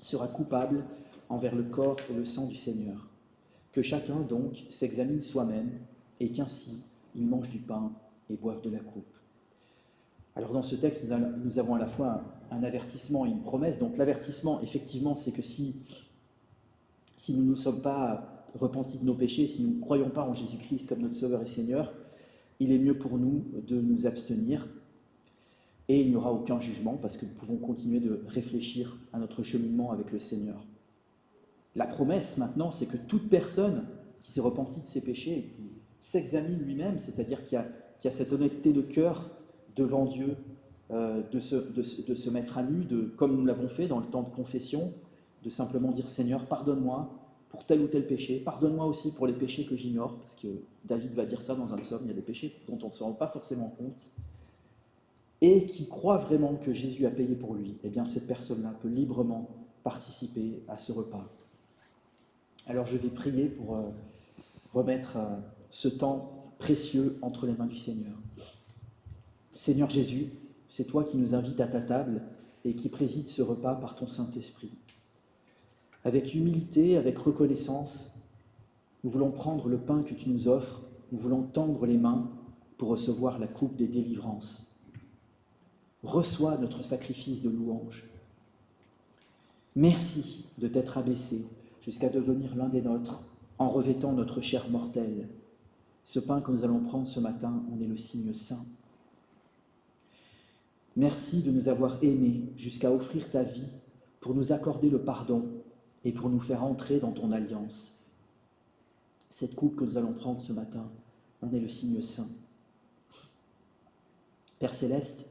S1: sera coupable envers le corps et le sang du Seigneur. Que chacun donc s'examine soi-même et qu'ainsi il mange du pain et boive de la coupe. » Alors dans ce texte, nous avons à la fois un avertissement et une promesse. Donc l'avertissement, effectivement, c'est que si nous ne nous sommes pas repentis de nos péchés, si nous ne croyons pas en Jésus-Christ comme notre Sauveur et Seigneur, il est mieux pour nous de nous abstenir. Et il n'y aura aucun jugement parce que nous pouvons continuer de réfléchir à notre cheminement avec le Seigneur. La promesse maintenant, c'est que toute personne qui s'est repentie de ses péchés et qui s'examine lui-même, c'est-à-dire qui a cette honnêteté de cœur devant Dieu, de se mettre à nu, comme nous l'avons fait dans le temps de confession, de simplement dire « Seigneur, pardonne-moi pour tel ou tel péché, pardonne-moi aussi pour les péchés que j'ignore », parce que David va dire ça dans un psaume, il y a des péchés dont on ne se rend pas forcément compte, et qui croit vraiment que Jésus a payé pour lui, eh bien cette personne-là peut librement participer à ce repas. Alors je vais prier pour remettre ce temps précieux entre les mains du Seigneur. Seigneur Jésus, c'est toi qui nous invites à ta table et qui présides ce repas par ton Saint-Esprit. Avec humilité, avec reconnaissance, nous voulons prendre le pain que tu nous offres, nous voulons tendre les mains pour recevoir la coupe des délivrances. Reçois notre sacrifice de louange. Merci de t'être abaissé jusqu'à devenir l'un des nôtres en revêtant notre chair mortelle. Ce pain que nous allons prendre ce matin en est le signe saint. Merci de nous avoir aimés jusqu'à offrir ta vie pour nous accorder le pardon et pour nous faire entrer dans ton alliance. Cette coupe que nous allons prendre ce matin en est le signe saint. Père Céleste,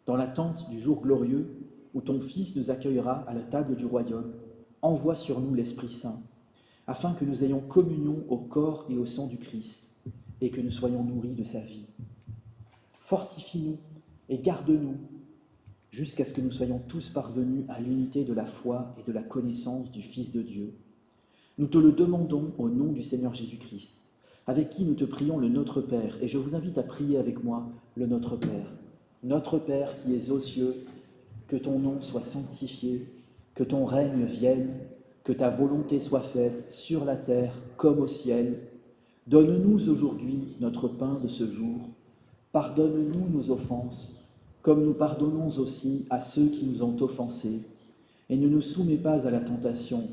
S1: dans l'attente du jour glorieux où ton Fils nous accueillera à la table du royaume, envoie sur nous l'Esprit Saint, afin que nous ayons communion au corps et au sang du Christ, et que nous soyons nourris de sa vie. Fortifie-nous et garde-nous, jusqu'à ce que nous soyons tous parvenus à l'unité de la foi et de la connaissance du Fils de Dieu. Nous te le demandons au nom du Seigneur Jésus-Christ, avec qui nous te prions le Notre Père, et je vous invite à prier avec moi le Notre Père. Notre Père qui es aux cieux, que ton nom soit sanctifié, que ton règne vienne, que ta volonté soit faite sur la terre comme au ciel. Donne-nous aujourd'hui notre pain de ce jour. Pardonne-nous nos offenses, comme nous pardonnons aussi à ceux qui nous ont offensés. Et ne nous soumets pas à la tentation,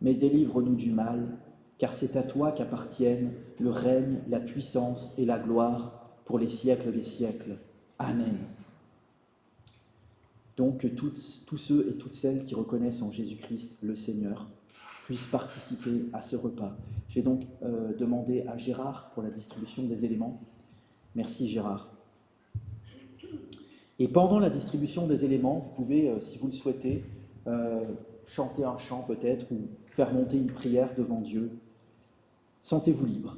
S1: mais délivre-nous du mal, car c'est à toi qu'appartiennent le règne, la puissance et la gloire pour les siècles des siècles. Amen. Donc que tous ceux et toutes celles qui reconnaissent en Jésus-Christ le Seigneur puissent participer à ce repas. Je vais donc demander à Gérard pour la distribution des éléments. Merci Gérard. Et pendant la distribution des éléments, vous pouvez, si vous le souhaitez, chanter un chant peut-être ou faire monter une prière devant Dieu. Sentez-vous libre.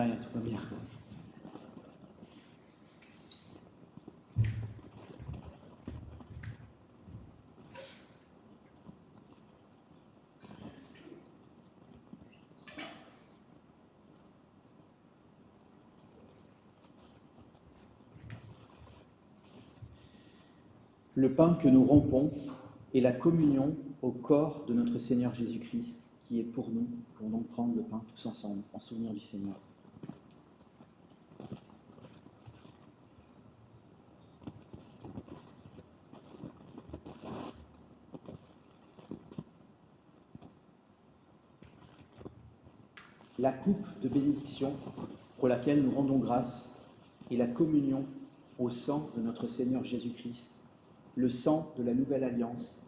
S1: bien, tout va bien. Le pain que nous rompons est la communion au corps de notre Seigneur Jésus-Christ qui est pour nous. Nous pouvons donc prendre le pain tous ensemble en souvenir du Seigneur. La coupe de bénédiction pour laquelle nous rendons grâce est la communion au sang de notre Seigneur Jésus-Christ, le sang de la nouvelle alliance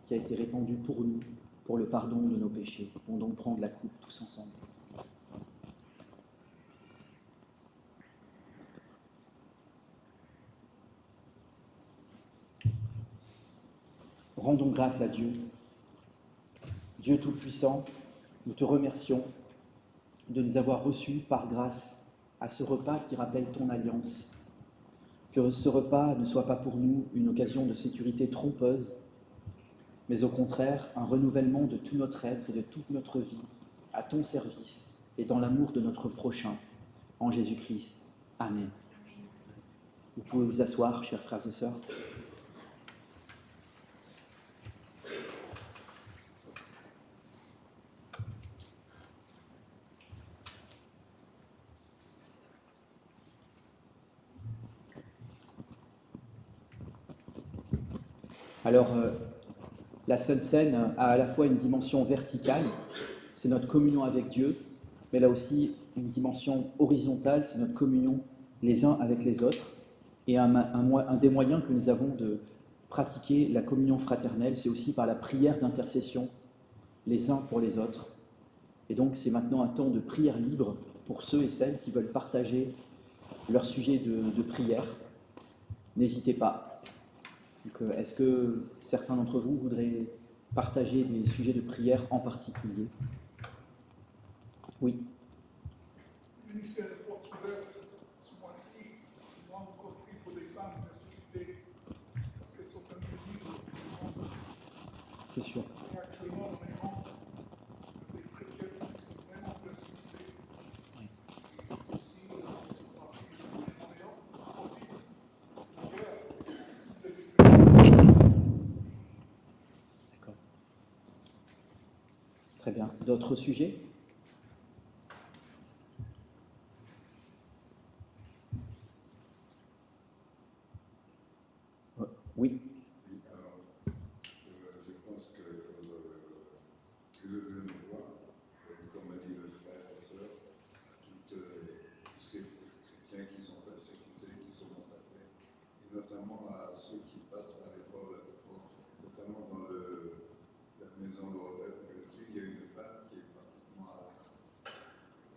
S1: qui a été répandu pour nous, pour le pardon de nos péchés. Nous pouvons donc prendre la coupe tous ensemble. Rendons grâce à Dieu. Dieu Tout-Puissant, nous te remercions de nous avoir reçus par grâce à ce repas qui rappelle ton alliance. Que ce repas ne soit pas pour nous une occasion de sécurité trompeuse, mais au contraire un renouvellement de tout notre être et de toute notre vie à ton service et dans l'amour de notre prochain, en Jésus-Christ. Amen. Vous pouvez vous asseoir, chers frères et sœurs. Alors, la Sainte Seine a à la fois une dimension verticale, c'est notre communion avec Dieu, mais elle a aussi une dimension horizontale, c'est notre communion les uns avec les autres. Et un des moyens que nous avons de pratiquer la communion fraternelle, c'est aussi par la prière d'intercession les uns pour les autres. Et donc, c'est maintenant un temps de prière libre pour ceux et celles qui veulent partager leur sujet de prière. N'hésitez pas. Donc, est-ce que certains d'entre vous voudraient partager des sujets de prière en particulier? Oui.
S8: Le ministère des Portes ouvertes, ce mois-ci, nous avons encore pris pour les femmes persécutées, parce qu'elles sont invisibles.
S1: C'est sûr.
S8: Et actuellement, en Iran, les chrétiens qui sont vraiment persécutés.
S1: Oui.
S8: Et aussi, en Orient, profite de la guerre, si vous avez fait.
S1: D'accord. Très bien. D'autres sujets? Oui.
S3: Oui, alors, je pense qu'il faut élever une voix, comme a dit le frère et sœur, à tous ces chrétiens qui sont persécutés, qui sont massacrés, et notamment à ceux qui passent par l'épreuve la plus forte, notamment dans la maison de retraite de Dieu, il y a une femme qui est pratiquement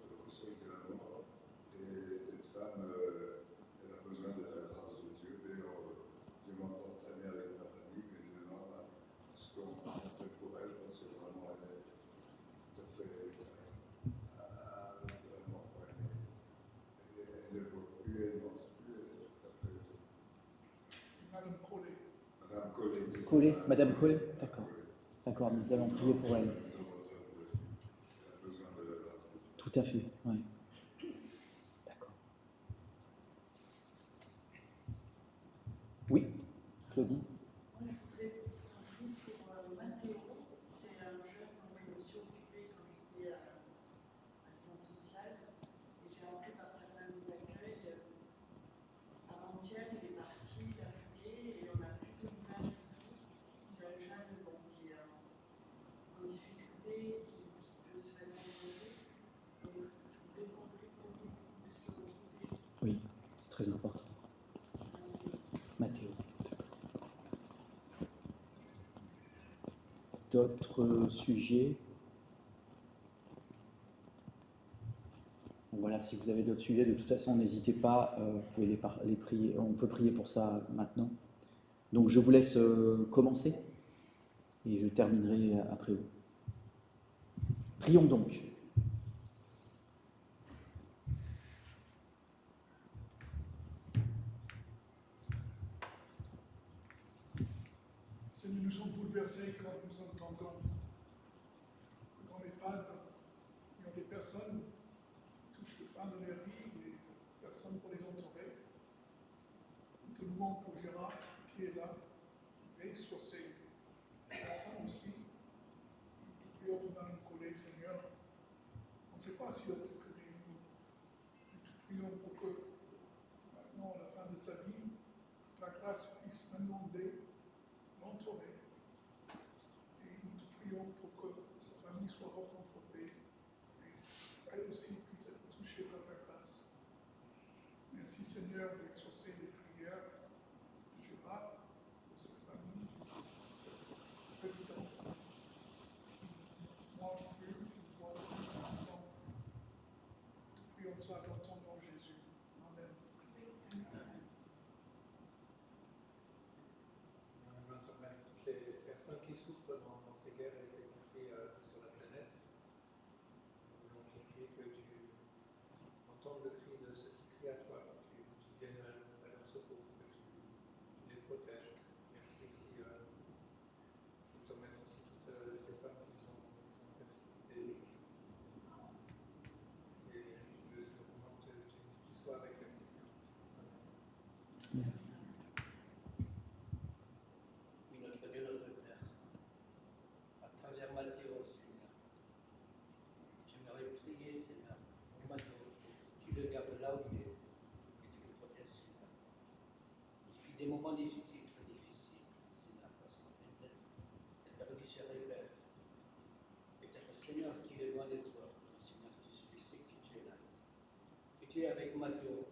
S3: au seuil de la mort, et cette femme, elle a besoin de la grâce de Dieu. D'ailleurs, je m'entends très bien avec ma famille, mais je demande à ce qu'on prie pour elle, parce que vraiment, elle est tout à fait vraiment, elle ne voit plus, elle ne mange plus, elle est tout à fait.
S8: Madame Collet.
S3: Madame Collet, c'est ça.
S1: Collet, Madame Collet, d'accord. D'accord, nous allons prier pour elle.
S3: Elle a besoin de la grâce de Dieu.
S1: Tout à fait, oui. D'accord. Oui, Claudie?
S4: Moi, je voudrais prier pour Mathéo. C'est un jeune dont je me suis occupée quand j'étais assistante sociale. Et j'ai appris par certains groupes d'accueil, avant-hier, il est parti, il a fugué et on n'a plus de nouvelles du tout. C'est un jeune qui est en difficulté, qui peut se mettre en danger. Donc, je voulais qu'on prie pour lui, qu'on puisse le retrouver.
S1: Oui, c'est très important. Mathéo. D'autres sujets? Bon, voilà, si vous avez d'autres sujets, de toute façon, n'hésitez pas, vous pouvez les prier, on peut prier pour ça maintenant. Donc je vous laisse commencer et je terminerai après vous. Prions donc.
S8: Seigneur, nous sommes bouleversés quand nous entendons que dans l'EHPAD, il y a des personnes qui touchent le fin de leur vie, des personnes pour les entourer. Nous te louons pour Gérard qui est là, qui veille sur ces personnes aussi. Nous te prions pour Mme Collet, Seigneur. On ne sait pas si elle te connaît, nous. Nous te prions pour que, maintenant, à la fin de sa vie, ta grâce puisse inonder, l'entourer. Et nous te prions pour que sa famille soit reconfortée. Et elle aussi puisse être touchée par ta grâce. Merci Seigneur d'exaucer les prières de Gérard, pour cette famille, ce président qui ne mange plus, qui ne boit plus d'enfants. Nous prions ça dans ton nom Jésus. Amen.
S2: On entend toutes les personnes qui souffrent dans ces guerres et ces conflits sur la planète. Nous voulons te prier que tu entendes le cri de ceux qui crient à toi, que tu viennes à leur secours, que tu les protèges. Merci aussi, je te remettre aussi toutes ces femmes qui sont persécutées, et je te demande que tu sois avec elles, Seigneur.
S1: Amen.
S9: Oui, notre Dieu, notre Père, à travers Matthieu, Seigneur, j'aimerais prier, Seigneur, pour Matthieu, que tu le gardes là où il est, que tu le protèges, Seigneur. Il fut des moments difficiles, très difficiles, Seigneur, parce que peut-être il a perdu ses repères. Peut-être, Seigneur, qu'il est loin de toi, Seigneur, je sais que tu es là, que tu es avec Matthieu,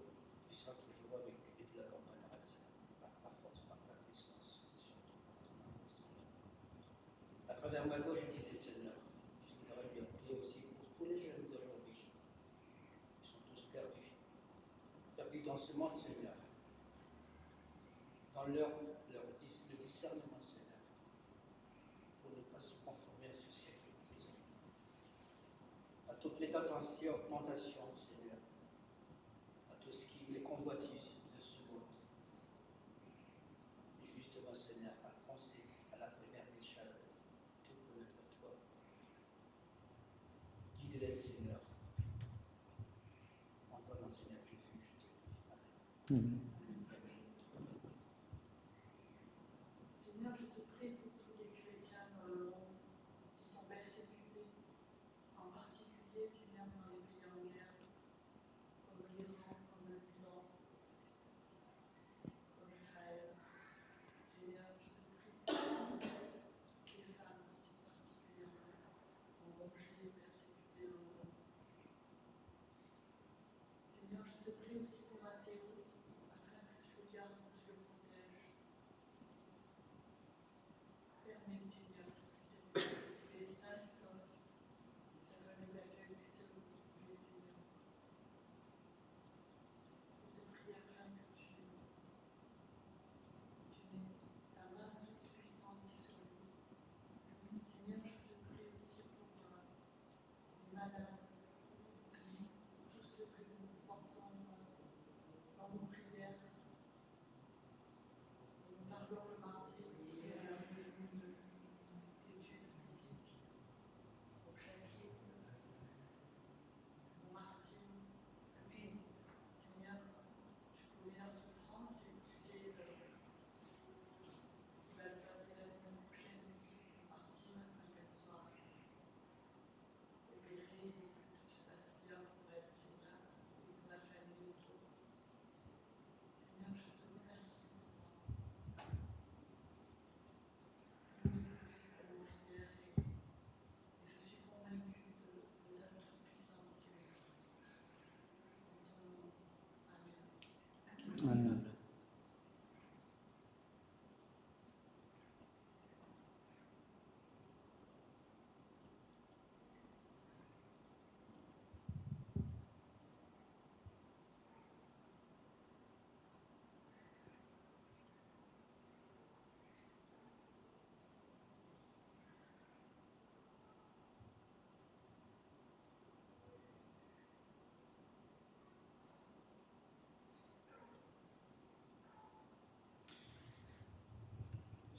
S9: tu seras toujours avec lui, et tu l'accompagneras, Seigneur, par ta force, par ta puissance, et surtout par ton amour, Seigneur. À travers ma gauche, je disais, Seigneur, je voudrais bien prier aussi pour tous les jeunes d'aujourd'hui. Ils sont tous perdus. Perdus dans ce monde, Seigneur. Dans le discernement, Seigneur. Pour ne pas se conformer à ce siècle présent. À toutes les tentations, Seigneur. À tout ce qui les convoitise de ce monde. Et justement, Seigneur, à penser à la première des choses, tout connaître toi. Guide-les, Seigneur. En ton nom, Seigneur Jésus, je te prie. Amen.
S1: Amen.
S4: Seigneur, je te prie pour tous les chrétiens dans le monde qui sont persécutés, en particulier, Seigneur, dans les pays en guerre, comme l'Iran, comme le Liban, comme Israël. Seigneur, je te prie pour toutes les femmes aussi, particulièrement, embauchées et persécutées dans le monde. Seigneur, je te prie aussi pour Matthéo, afin que tu le gardes, que tu le protèges. Permets, Seigneur, qu'il puisse être protégé, sain, sauf, et sa famille d'accueil puisse se retrouver, Seigneur. Je te prie afin que tu mets ta main toute puissante sur lui. Seigneur, je te prie aussi pour les madames, tous ceux que nous portons dans nos prières. Nous parlons le mardi aussi à la réunion d'études bibliques pour Jacqueline, pour Martine. Seigneur, tu connais leur souffrance et tu sais ce qui va se passer la semaine prochaine aussi pour Martine, afin qu'elle soit opérée et que tout se passe bien pour elle, Seigneur, et pour la famille autour. Seigneur, je te remercie pour nos prières et je suis convaincue de ta toute-puissance, Seigneur. En ton nom. Amen.
S1: Amen.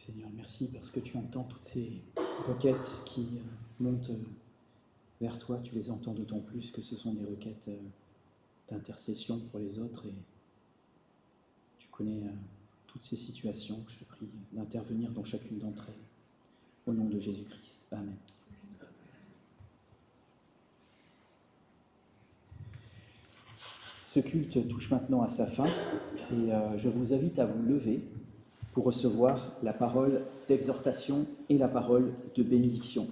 S1: Seigneur, merci parce que tu entends toutes ces requêtes qui montent vers toi. Tu les entends d'autant plus que ce sont des requêtes d'intercession pour les autres et tu connais toutes ces situations. Je te prie d'intervenir dans chacune d'entre elles. Au nom de Jésus-Christ. Amen. Ce culte touche maintenant à sa fin et je vous invite à vous lever pour recevoir la parole d'exhortation et la parole de bénédiction.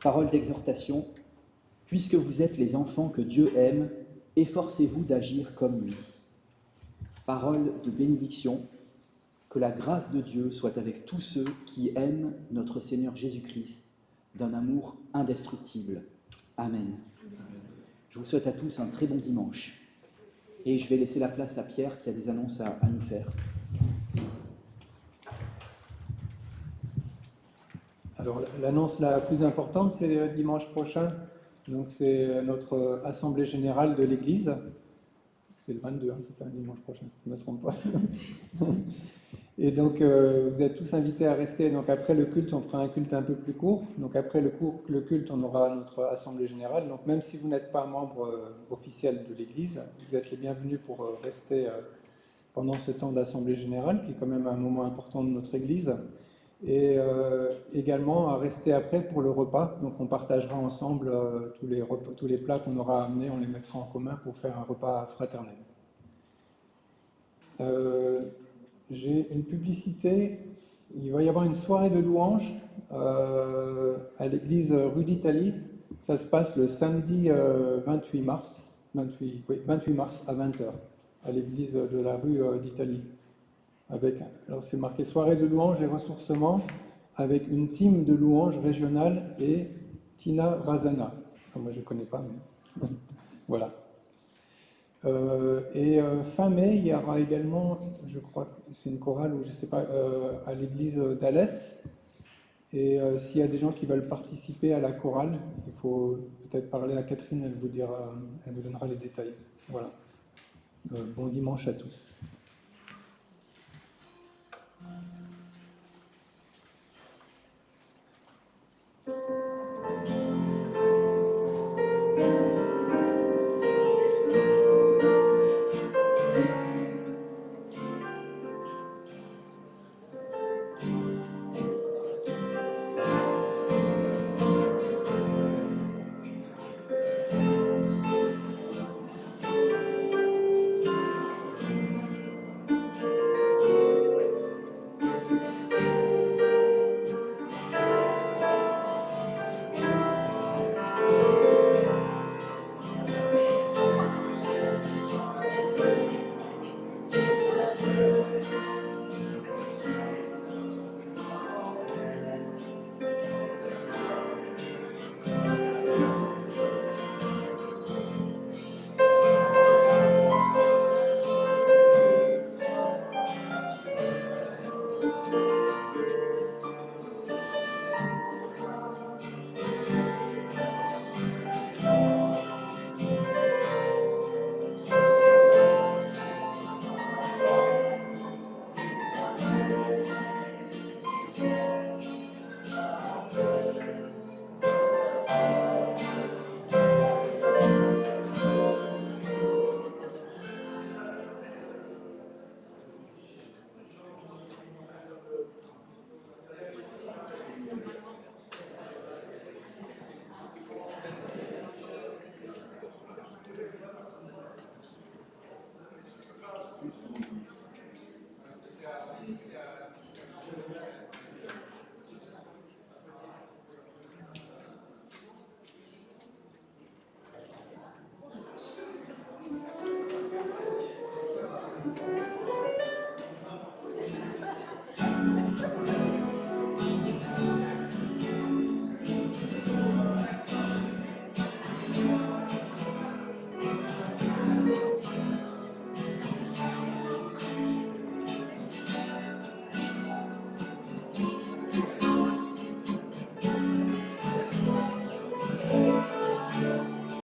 S1: Parole d'exhortation, puisque vous êtes les enfants que Dieu aime, efforcez-vous d'agir comme lui. Parole de bénédiction, que la grâce de Dieu soit avec tous ceux qui aiment notre Seigneur Jésus-Christ d'un amour indestructible. Amen. Je vous souhaite à tous un très bon dimanche. Et je vais laisser la place à Pierre qui a des annonces à nous faire.
S2: Alors, l'annonce la plus importante, c'est dimanche prochain. Donc, c'est notre assemblée générale de l'Église. C'est le 22, c'est ça, dimanche prochain, je ne me trompe pas. Et donc, vous êtes tous invités à rester. Donc, après le culte, on fera un culte un peu plus court. Donc, après le culte, on aura notre assemblée générale. Donc, même si vous n'êtes pas membre officiel de l'Église, vous êtes les bienvenus pour rester pendant ce temps d'assemblée générale, qui est quand même un moment important de notre Église. Et également à rester après pour le repas. Donc, on partagera ensemble tous les plats qu'on aura amenés, on les mettra en commun pour faire un repas fraternel. J'ai une publicité, il va y avoir une soirée de louanges à l'église rue d'Italie. Ça se passe le samedi 28 mars à 20h, à l'église de la rue d'Italie. Alors c'est marqué soirée de louanges et ressourcement avec une team de louanges régionale et Tina Razana. Moi je ne connais pas, mais voilà. Fin mai, il y aura également, je crois que c'est une chorale ou je ne sais pas, à l'église d'Alès. Et s'il y a des gens qui veulent participer à la chorale, il faut peut-être parler à Catherine, elle vous donnera les détails. Voilà. Bon dimanche à tous.